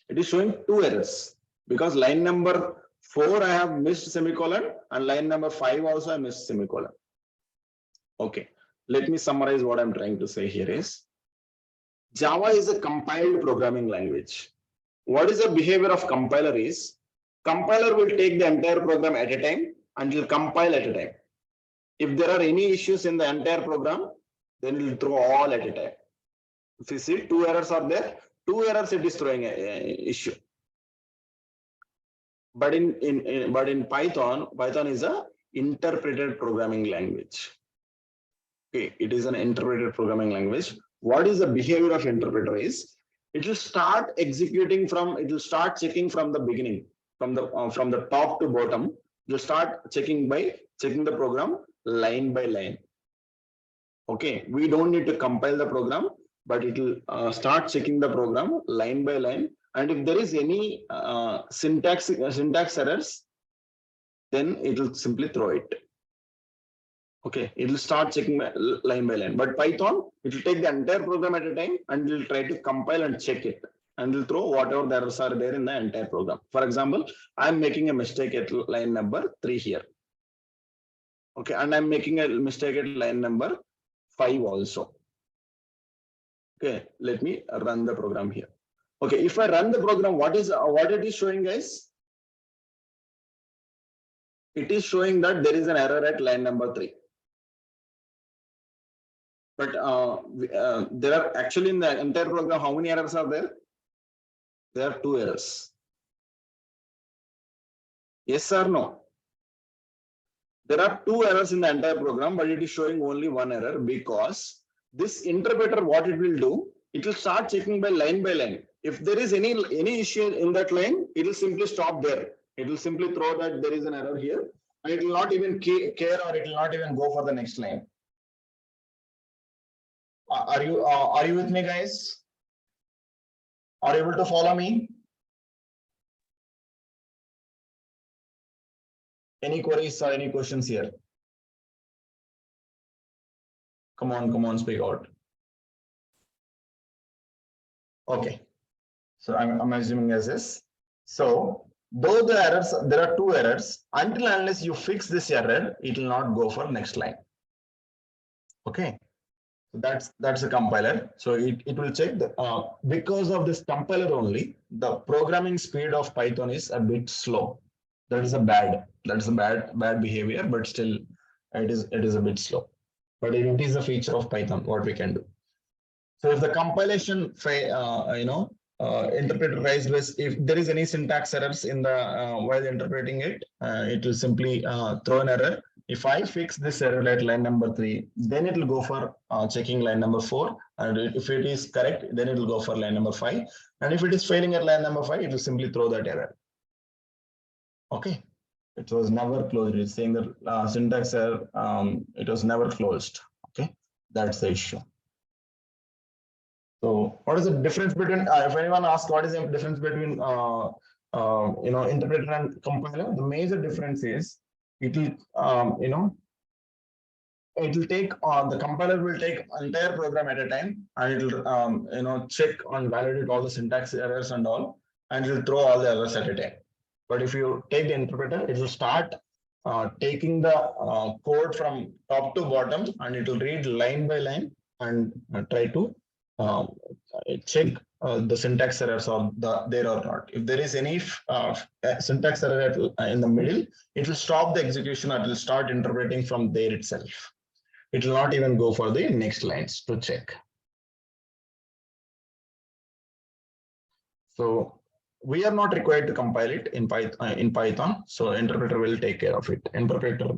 [SPEAKER 1] It is showing two errors, because line number 4 I have missed semicolon, and line number 5 also I missed semicolon. Okay, let me summarize what I'm trying to say here is, Java is a compiled programming language. What is the behavior of compiler is, compiler will take the entire program at a time and will compile at a time. If there are any issues in the entire program, then it will throw all at a time. If you see two errors are there, two errors it is throwing an issue. But in Python is a interpreted programming language. Okay, it is an interpreted programming language. What is the behavior of interpreter is, it will start executing from, it will start checking from the beginning, from the top to bottom. It will start checking by checking the program line by line. Okay, we don't need to compile the program, but it will start checking the program line by line. And if there is any syntax errors, then it will simply throw it. Okay, it will start checking line by line. But Python, it will take the entire program at a time and it will try to compile and check it, and will throw whatever the errors are there in the entire program. For example, I'm making a mistake at line number 3 here. Okay, and I'm making a mistake at line number 5 also. Okay, let me run the program here. Okay, if I run the program, what it is showing, guys? It is showing that there is an error at line number 3. But there are actually in the entire program, how many errors are there? There are 2 errors. Yes or no? There are 2 errors in the entire program, but it is showing only 1 error because this interpreter, what it will do, it will start checking by line. If there is any issue in that line, it will simply stop there. It will simply throw that there is an error here, and it will not even care, or it will not even go for the next line. Are you with me, guys? Are you able to follow me? Any queries or any questions here? Come on, speak out. Okay. So I'm assuming as this. So though the errors, there are 2 errors, until unless you fix this error, it will not go for next line. Okay. So that's a compiler. So it will check the because of this compiler only, the programming speed of Python is a bit slow. That's a bad behavior, but still it is a bit slow. But it is a feature of Python, what we can do. So if the compilation, interpreter tries, if there is any syntax errors in the while interpreting it, it will simply throw an error. If I fix this error at line number 3, then it will go for checking line number 4, and if it is correct, then it will go for line number 5. And if it is failing at line number 5, it will simply throw that error. Okay, it was never closed. It's saying that syntax error, it was never closed. Okay, that's the issue. So what is the difference between, if anyone asks what is the difference between, interpreter and compiler, the major difference is it will, it will take, the compiler will take entire program at a time, and it will, check and validate all the syntax errors and all, and it will throw all the errors at a time. But if you take the interpreter, it will start taking the code from top to bottom, and it will read line by line and try to check the syntax errors are there or not. If there is any syntax error in the middle, it will stop the execution, and it will start interpreting from there itself. It will not even go for the next lines to check. So we are not required to compile it in Python. So interpreter will take care of it. Interpreter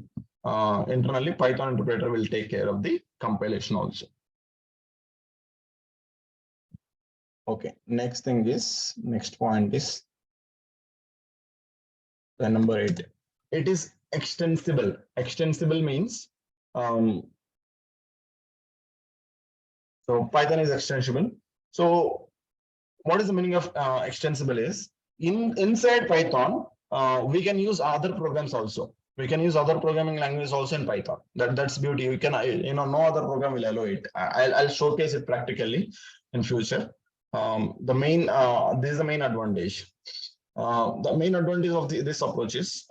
[SPEAKER 1] internally, Python interpreter will take care of the compilation also. Okay, next point is the number 8. It is extensible. Extensible means so Python is extensible. So what is the meaning of extensible is inside Python, we can use other programs also. We can use other programming languages also in Python. That's beauty. You can, no other program will allow it. I'll showcase it practically in future. This is the main advantage. The main advantage of this approach is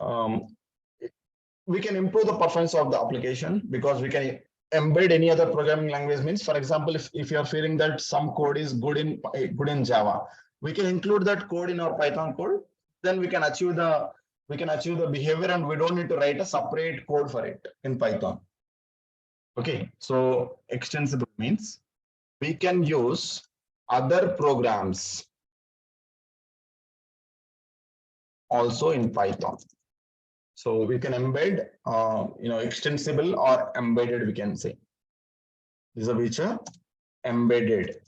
[SPEAKER 1] we can improve the performance of the application because we can embed any other programming language. Means, for example, if you are feeling that some code is good in Java, we can include that code in our Python code. Then we can achieve the behavior, and we don't need to write a separate code for it in Python. Okay, so extensible means we can use other programs also in Python. So we can embed, extensible or embedded, we can say. This is a feature, embedded.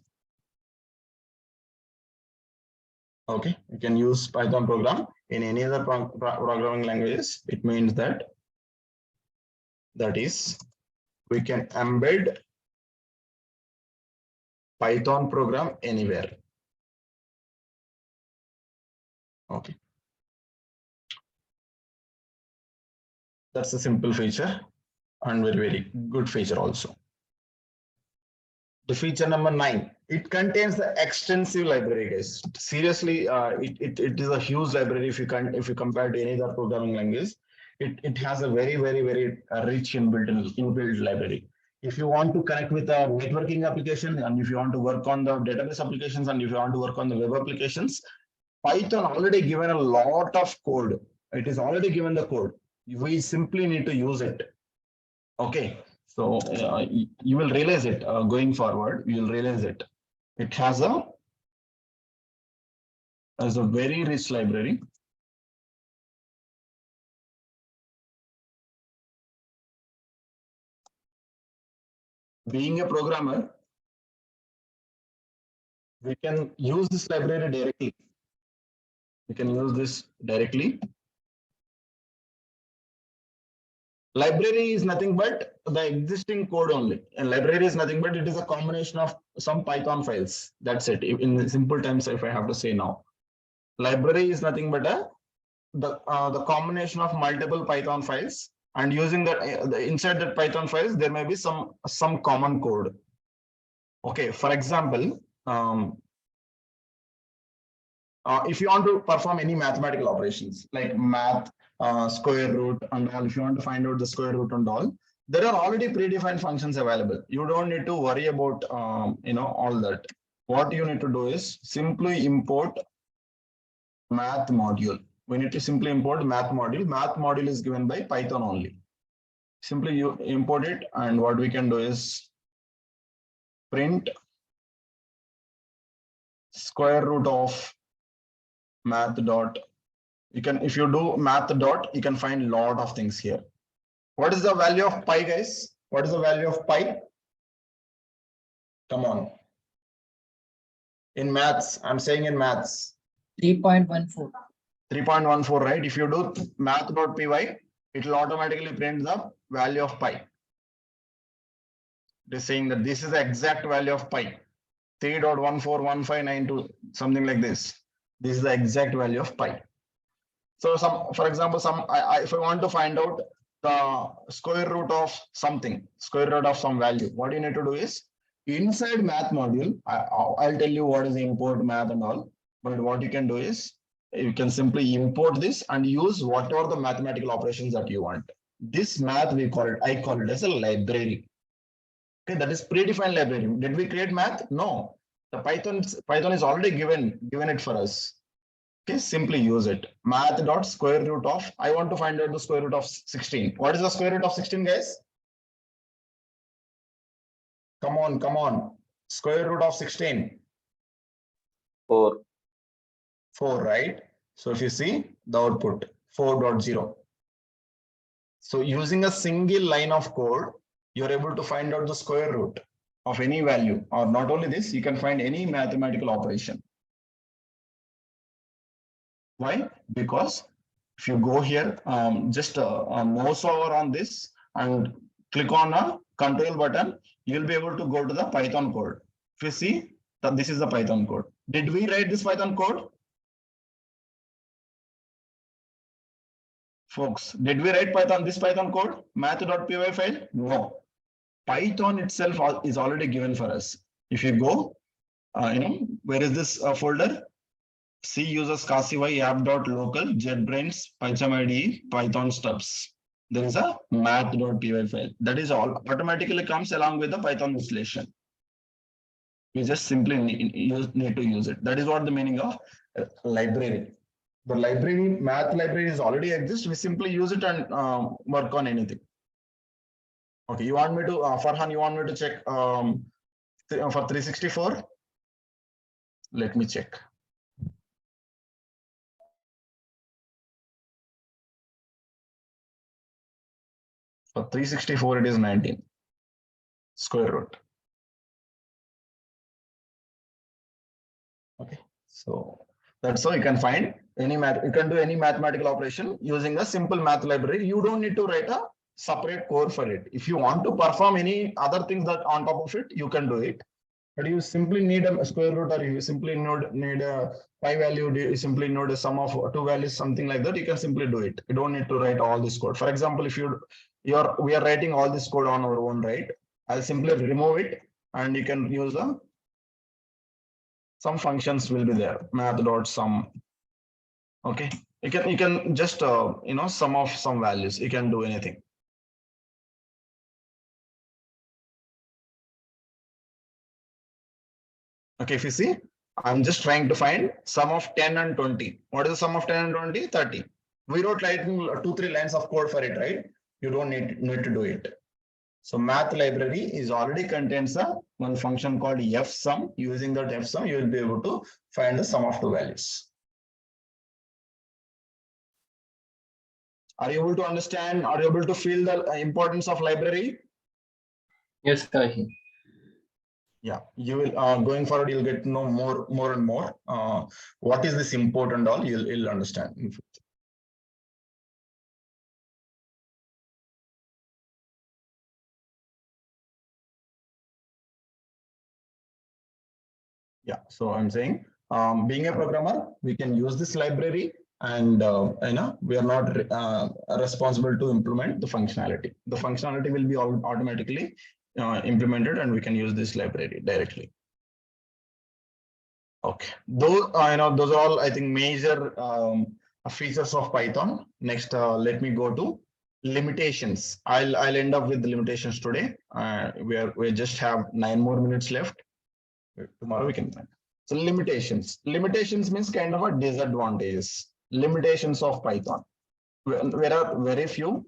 [SPEAKER 1] Okay, you can use Python program in any other programming languages. It means that is we can embed Python program anywhere. Okay. That's a simple feature and very good feature also. The feature number 9, it contains the extensive library, guys. Seriously, it is a huge library. If you compare to any other programming language, it has a very rich inbuilt library. If you want to connect with a networking application, and if you want to work on the database applications, and if you want to work on the web applications, Python already given a lot of code. It is already given the code. We simply need to use it. Okay. So you will realize it going forward. You will realize it. It has a very rich library. Being a programmer, we can use this library directly. We can use this directly. Library is nothing but the existing code only. And library is nothing but it is a combination of some Python files. That's it. In simple terms, if I have to say now, library is nothing but the combination of multiple Python files. And using that inside that Python files, there may be some common code. Okay, for example, if you want to perform any mathematical operations like math, square root and all, if you want to find out the square root and all, there are already predefined functions available. You don't need to worry about all that. What you need to do is simply import math module. We need to simply import math module. Math module is given by Python only. Simply you import it, and what we can do is print square root of math dot. You can, if you do math dot, you can find a lot of things here. What is the value of pi, guys? What is the value of pi? Come on. In maths, I'm saying in maths.
[SPEAKER 2] 3.14.
[SPEAKER 1] 3.14, right? If you do math.py, it will automatically print the value of pi. It is saying that this is the exact value of pi. 3.141592, something like this. This is the exact value of pi. So for example, if I want to find out the square root of something, square root of some value, what you need to do is inside math module, I'll tell you what is import math and all. But what you can do is you can simply import this and use whatever the mathematical operations that you want. This math I call it as a library. Okay, that is predefined library. Did we create math? No. The Python is already given it for us. Okay, simply use it. Math dot square root of, I want to find out the square root of 16. What is the square root of 16, guys? Come on. Square root of 16.
[SPEAKER 3] 4.
[SPEAKER 1] 4, right? So if you see the output, 4.0. So using a single line of code, you're able to find out the square root of any value. Or not only this, you can find any mathematical operation. Why? Because if you go here, just mouse over on this and click on a control button, you'll be able to go to the Python code. If you see that this is the Python code. Did we write this Python code? Folks, did we write this Python code? Math.py file? No. Python itself is already given for us. If you go, where is this folder? C uses CASI app.local, JetBrains, PyCharm Python stubs. There is a math.py file. That is all. Automatically comes along with the Python installation. You just simply need to use it. That is what the meaning of library. The library, math library is already exists. We simply use it and work on anything. Okay, you want me to, Farhan, you want me to check for 364? Let me check. For 364, it is 19 square root. Okay, so that's how you can find any math. You can do any mathematical operation using a simple math library. You don't need to write a separate code for it. If you want to perform any other things that on top of it, you can do it. But you simply need a square root, or you simply need a pi value, you simply need a sum of two values, something like that. You can simply do it. You don't need to write all this code. For example, if we are writing all this code on our own, right? I'll simply remove it, and you can use some functions will be there. Math.sum. Okay, you can just sum of some values. You can do anything. Okay, if you see, I'm just trying to find sum of 10 and 20. What is the sum of 10 and 20? 30. We wrote like 2-3 lines of code for it, right? You don't need to do it. So math library is already contains a one function called fsum. Using that fsum, you will be able to find the sum of two values. Are you able to understand? Are you able to feel the importance of library?
[SPEAKER 2] Yes, Kashi.
[SPEAKER 1] Yeah, you will going forward. You'll get to know more and more. What is this important? All you'll understand. Yeah, so I'm saying, being a programmer, we can use this library, and we are not responsible to implement the functionality. The functionality will be automatically implemented, and we can use this library directly. Okay, those those are all, I think, major features of Python. Next, let me go to limitations. I'll end up with the limitations today. We just have 9 more minutes left. Tomorrow we can plan. So limitations. Limitations means kind of a disadvantages. Limitations of Python. There are very few.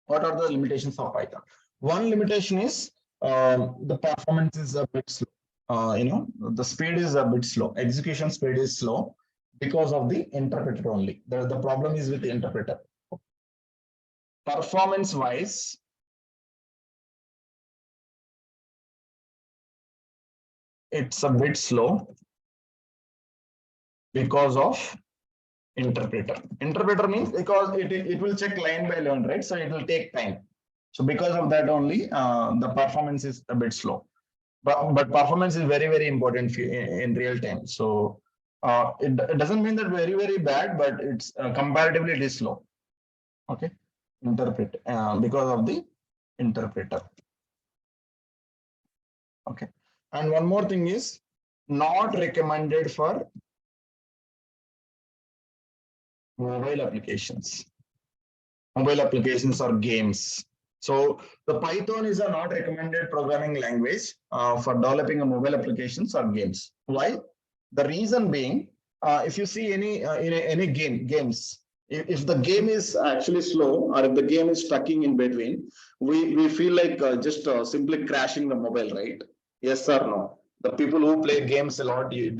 [SPEAKER 1] What are the limitations of Python? One limitation is the performance is a bit slow. The speed is a bit slow. Execution speed is slow because of the interpreter only. The problem is with the interpreter. Performance wise, it's a bit slow because of interpreter. Interpreter means because it will check line by line, right? So it will take time. So because of that only, the performance is a bit slow. But performance is very important in real time. So it doesn't mean that very bad, but it's comparatively it is slow. Okay, interpret because of the interpreter. Okay, and one more thing is not recommended for mobile applications. Mobile applications or games. So the Python is a not recommended programming language for developing a mobile applications or games. Why? The reason being, if you see any games, if the game is actually slow or if the game is stucking in between, we feel like just simply crashing the mobile, right? Yes or no? The people who play games a lot, you'll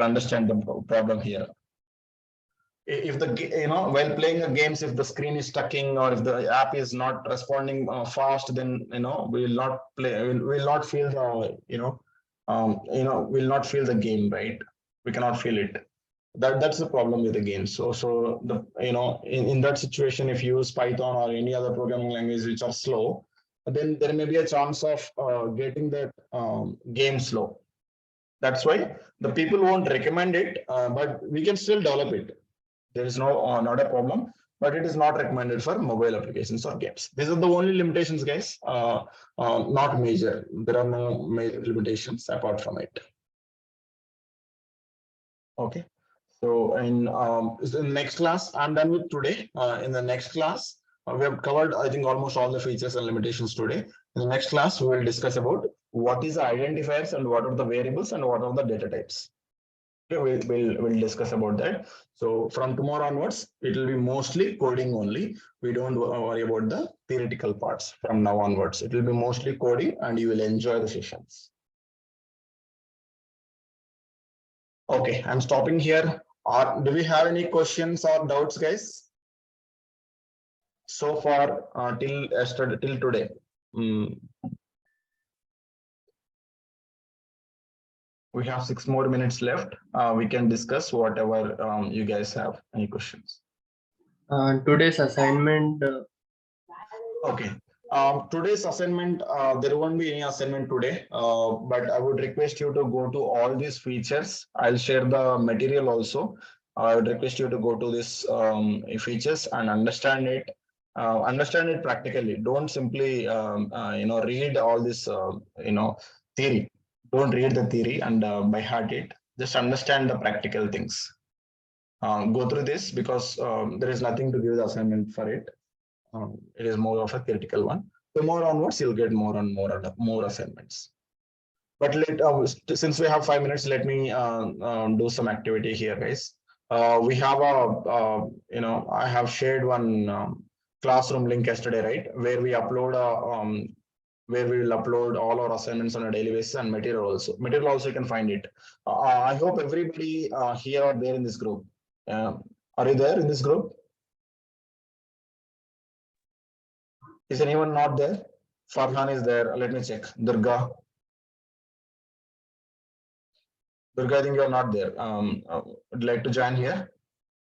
[SPEAKER 1] understand the problem here. If the while playing a games, if the screen is stucking or if the app is not responding fast, then we will not play. We'll not feel the we'll not feel the game, right? We cannot feel it. That's the problem with the game. So the in that situation, if you use Python or any other programming language which are slow, then there may be a chance of getting that game slow. That's why the people won't recommend it, but we can still develop it. There is not a problem, but it is not recommended for mobile applications or games. These are the only limitations, guys. Not major. There are no major limitations apart from it. Okay. So in the next class, I'm done with today. In the next class, we have covered, I think, almost all the features and limitations today. In the next class, we will discuss about what is the identifiers and what are the variables and what are the data types. Okay, we'll discuss about that. So from tomorrow onwards, it will be mostly coding only. We don't worry about the theoretical parts from now onwards. It will be mostly coding and you will enjoy the sessions. Okay, I'm stopping here. Do we have any questions or doubts, guys? So far, till today. We have 6 more minutes left. We can discuss whatever you guys have. Any questions?
[SPEAKER 2] Today's assignment.
[SPEAKER 1] Okay. Today's assignment, there won't be any assignment today, but I would request you to go to all these features. I'll share the material also. I would request you to go to this features and understand it. Understand it practically. Don't simply read all this theory. Don't read the theory and by heart it. Just understand the practical things. Go through this because there is nothing to give the assignment for it. It is more of a theoretical one. Tomorrow onwards, you'll get more and more assignments. But since we have 5 minutes, let me do some activity here, guys. We have I have shared one classroom link yesterday, right? Where we will upload all our assignments on a daily basis and material also. Material also you can find it. I hope everybody here or there in this group. Are you there in this group? Is anyone not there? Farhan is there. Let me check. Durga. Durga, I think you're not there. Would like to join here?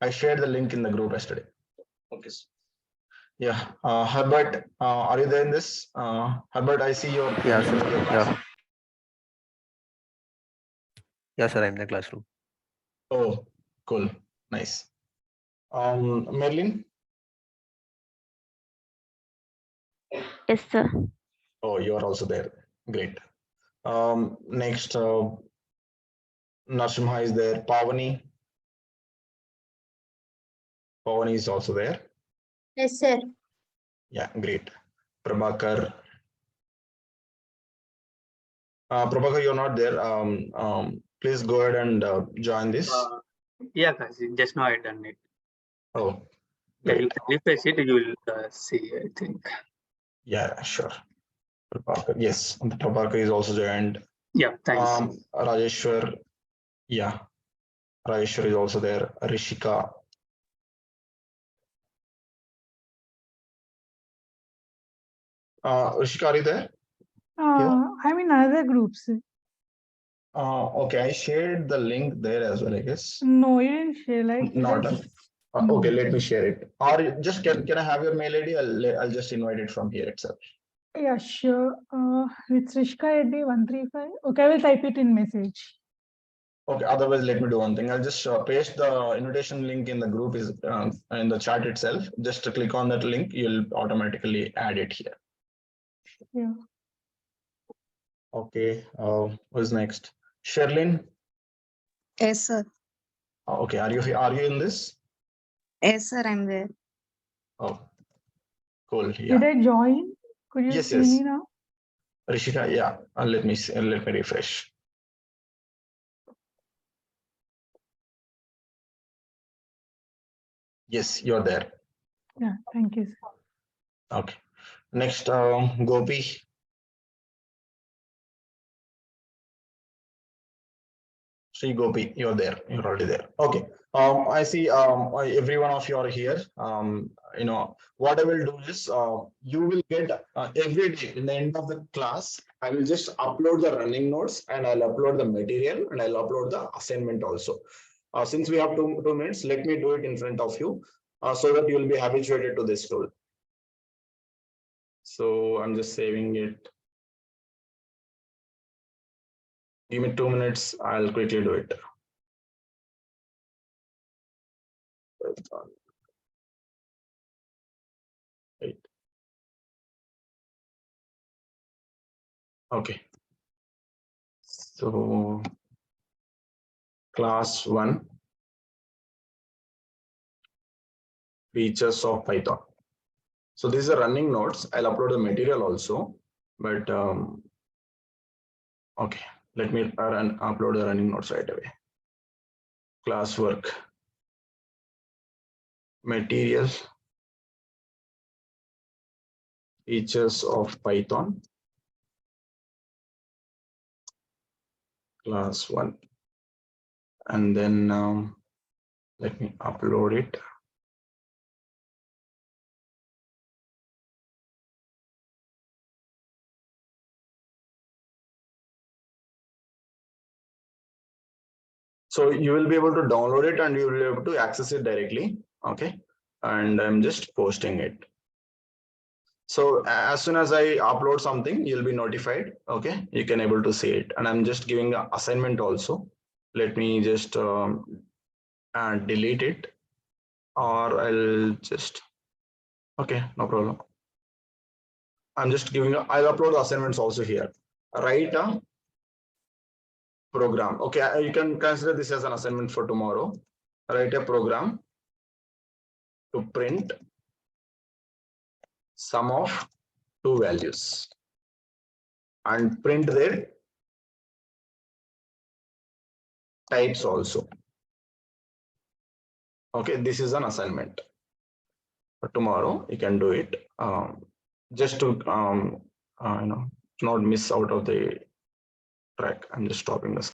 [SPEAKER 1] I shared the link in the group yesterday.
[SPEAKER 3] Okay.
[SPEAKER 1] Yeah. Herbert, are you there in this? Herbert, I see your.
[SPEAKER 4] Yeah,
[SPEAKER 1] your
[SPEAKER 4] sir.
[SPEAKER 1] class.
[SPEAKER 4] Yeah. Yeah, sir. I'm in the classroom.
[SPEAKER 1] Oh, cool. Nice. Merlin?
[SPEAKER 5] Yes, sir.
[SPEAKER 1] Oh, you are also there. Great. Next, Narsimha is there. Pavani. Pavani is also there.
[SPEAKER 6] Yes, sir.
[SPEAKER 1] Yeah, great. Prabhakar. Prabhakar, you're not there. Please go ahead and join this.
[SPEAKER 7] Yeah, guys, just now I done it.
[SPEAKER 1] Oh,
[SPEAKER 7] Yeah,
[SPEAKER 1] great.
[SPEAKER 7] you can refresh it, you will see, I think.
[SPEAKER 1] Yeah, sure. Prabhakar. Yes, Prabhakar is also joined.
[SPEAKER 7] Yeah, thanks.
[SPEAKER 1] Rajeshwar. Yeah, Rajeshwar is also there. Rishika. Rishika, are you there?
[SPEAKER 8] I'm in other groups.
[SPEAKER 1] Okay, I shared the link there as well, I guess.
[SPEAKER 8] No, you didn't share. Like
[SPEAKER 1] Not
[SPEAKER 8] just,
[SPEAKER 1] done.
[SPEAKER 8] no.
[SPEAKER 1] Okay, let me share it. Or just can I have your mail ID? I'll just invite it from here itself.
[SPEAKER 8] Yeah, sure. It's Rishka Reddy 135. Okay, I will type it in message.
[SPEAKER 1] Okay, otherwise let me do one thing. I'll just paste the invitation link in the group is in the chat itself. Just to click on that link, you'll automatically add it here.
[SPEAKER 8] Yeah.
[SPEAKER 1] Okay, who's next? Sherlyn.
[SPEAKER 6] Yes, sir.
[SPEAKER 1] Okay, are you in this?
[SPEAKER 6] Yes, sir. I'm there.
[SPEAKER 1] Oh, cool. Yeah.
[SPEAKER 8] Did I join? Could you
[SPEAKER 1] Yes,
[SPEAKER 8] see
[SPEAKER 1] yes.
[SPEAKER 8] me now?
[SPEAKER 1] Rishika, yeah. Let me refresh. Yes, you're there.
[SPEAKER 8] Yeah, thank you, sir.
[SPEAKER 1] Okay. Next, Gopi. Sri Gopi, you're there. You're already there. Okay. I see every one of you are here. What I will do is you will get every day in the end of the class, I will just upload the running notes and I'll upload the material and I'll upload the assignment also. Since we have two minutes, let me do it in front of you so that you will be habituated to this tool. So I'm just saving it. Give me 2 minutes. I'll quickly do it. Right. Okay. So class 1 features of Python. So these are running notes. I'll upload the material also, but okay, let me upload the running notes right away. Classwork, material, features of Python, class 1, and then let me upload it. So you will be able to download it and you will be able to access it directly. Okay, and I'm just posting it. So as soon as I upload something, you'll be notified. Okay, you can able to see it. And I'm just giving an assignment also. Let me just delete it, or I'll just, okay, no problem. I'm just giving, I'll upload the assignments also here. Write a program. Okay, you can consider this as an assignment for tomorrow. Write a program to print sum of two values and print their types also. Okay, this is an assignment. But tomorrow you can do it. Just to not miss out of the track. I'm just stopping this.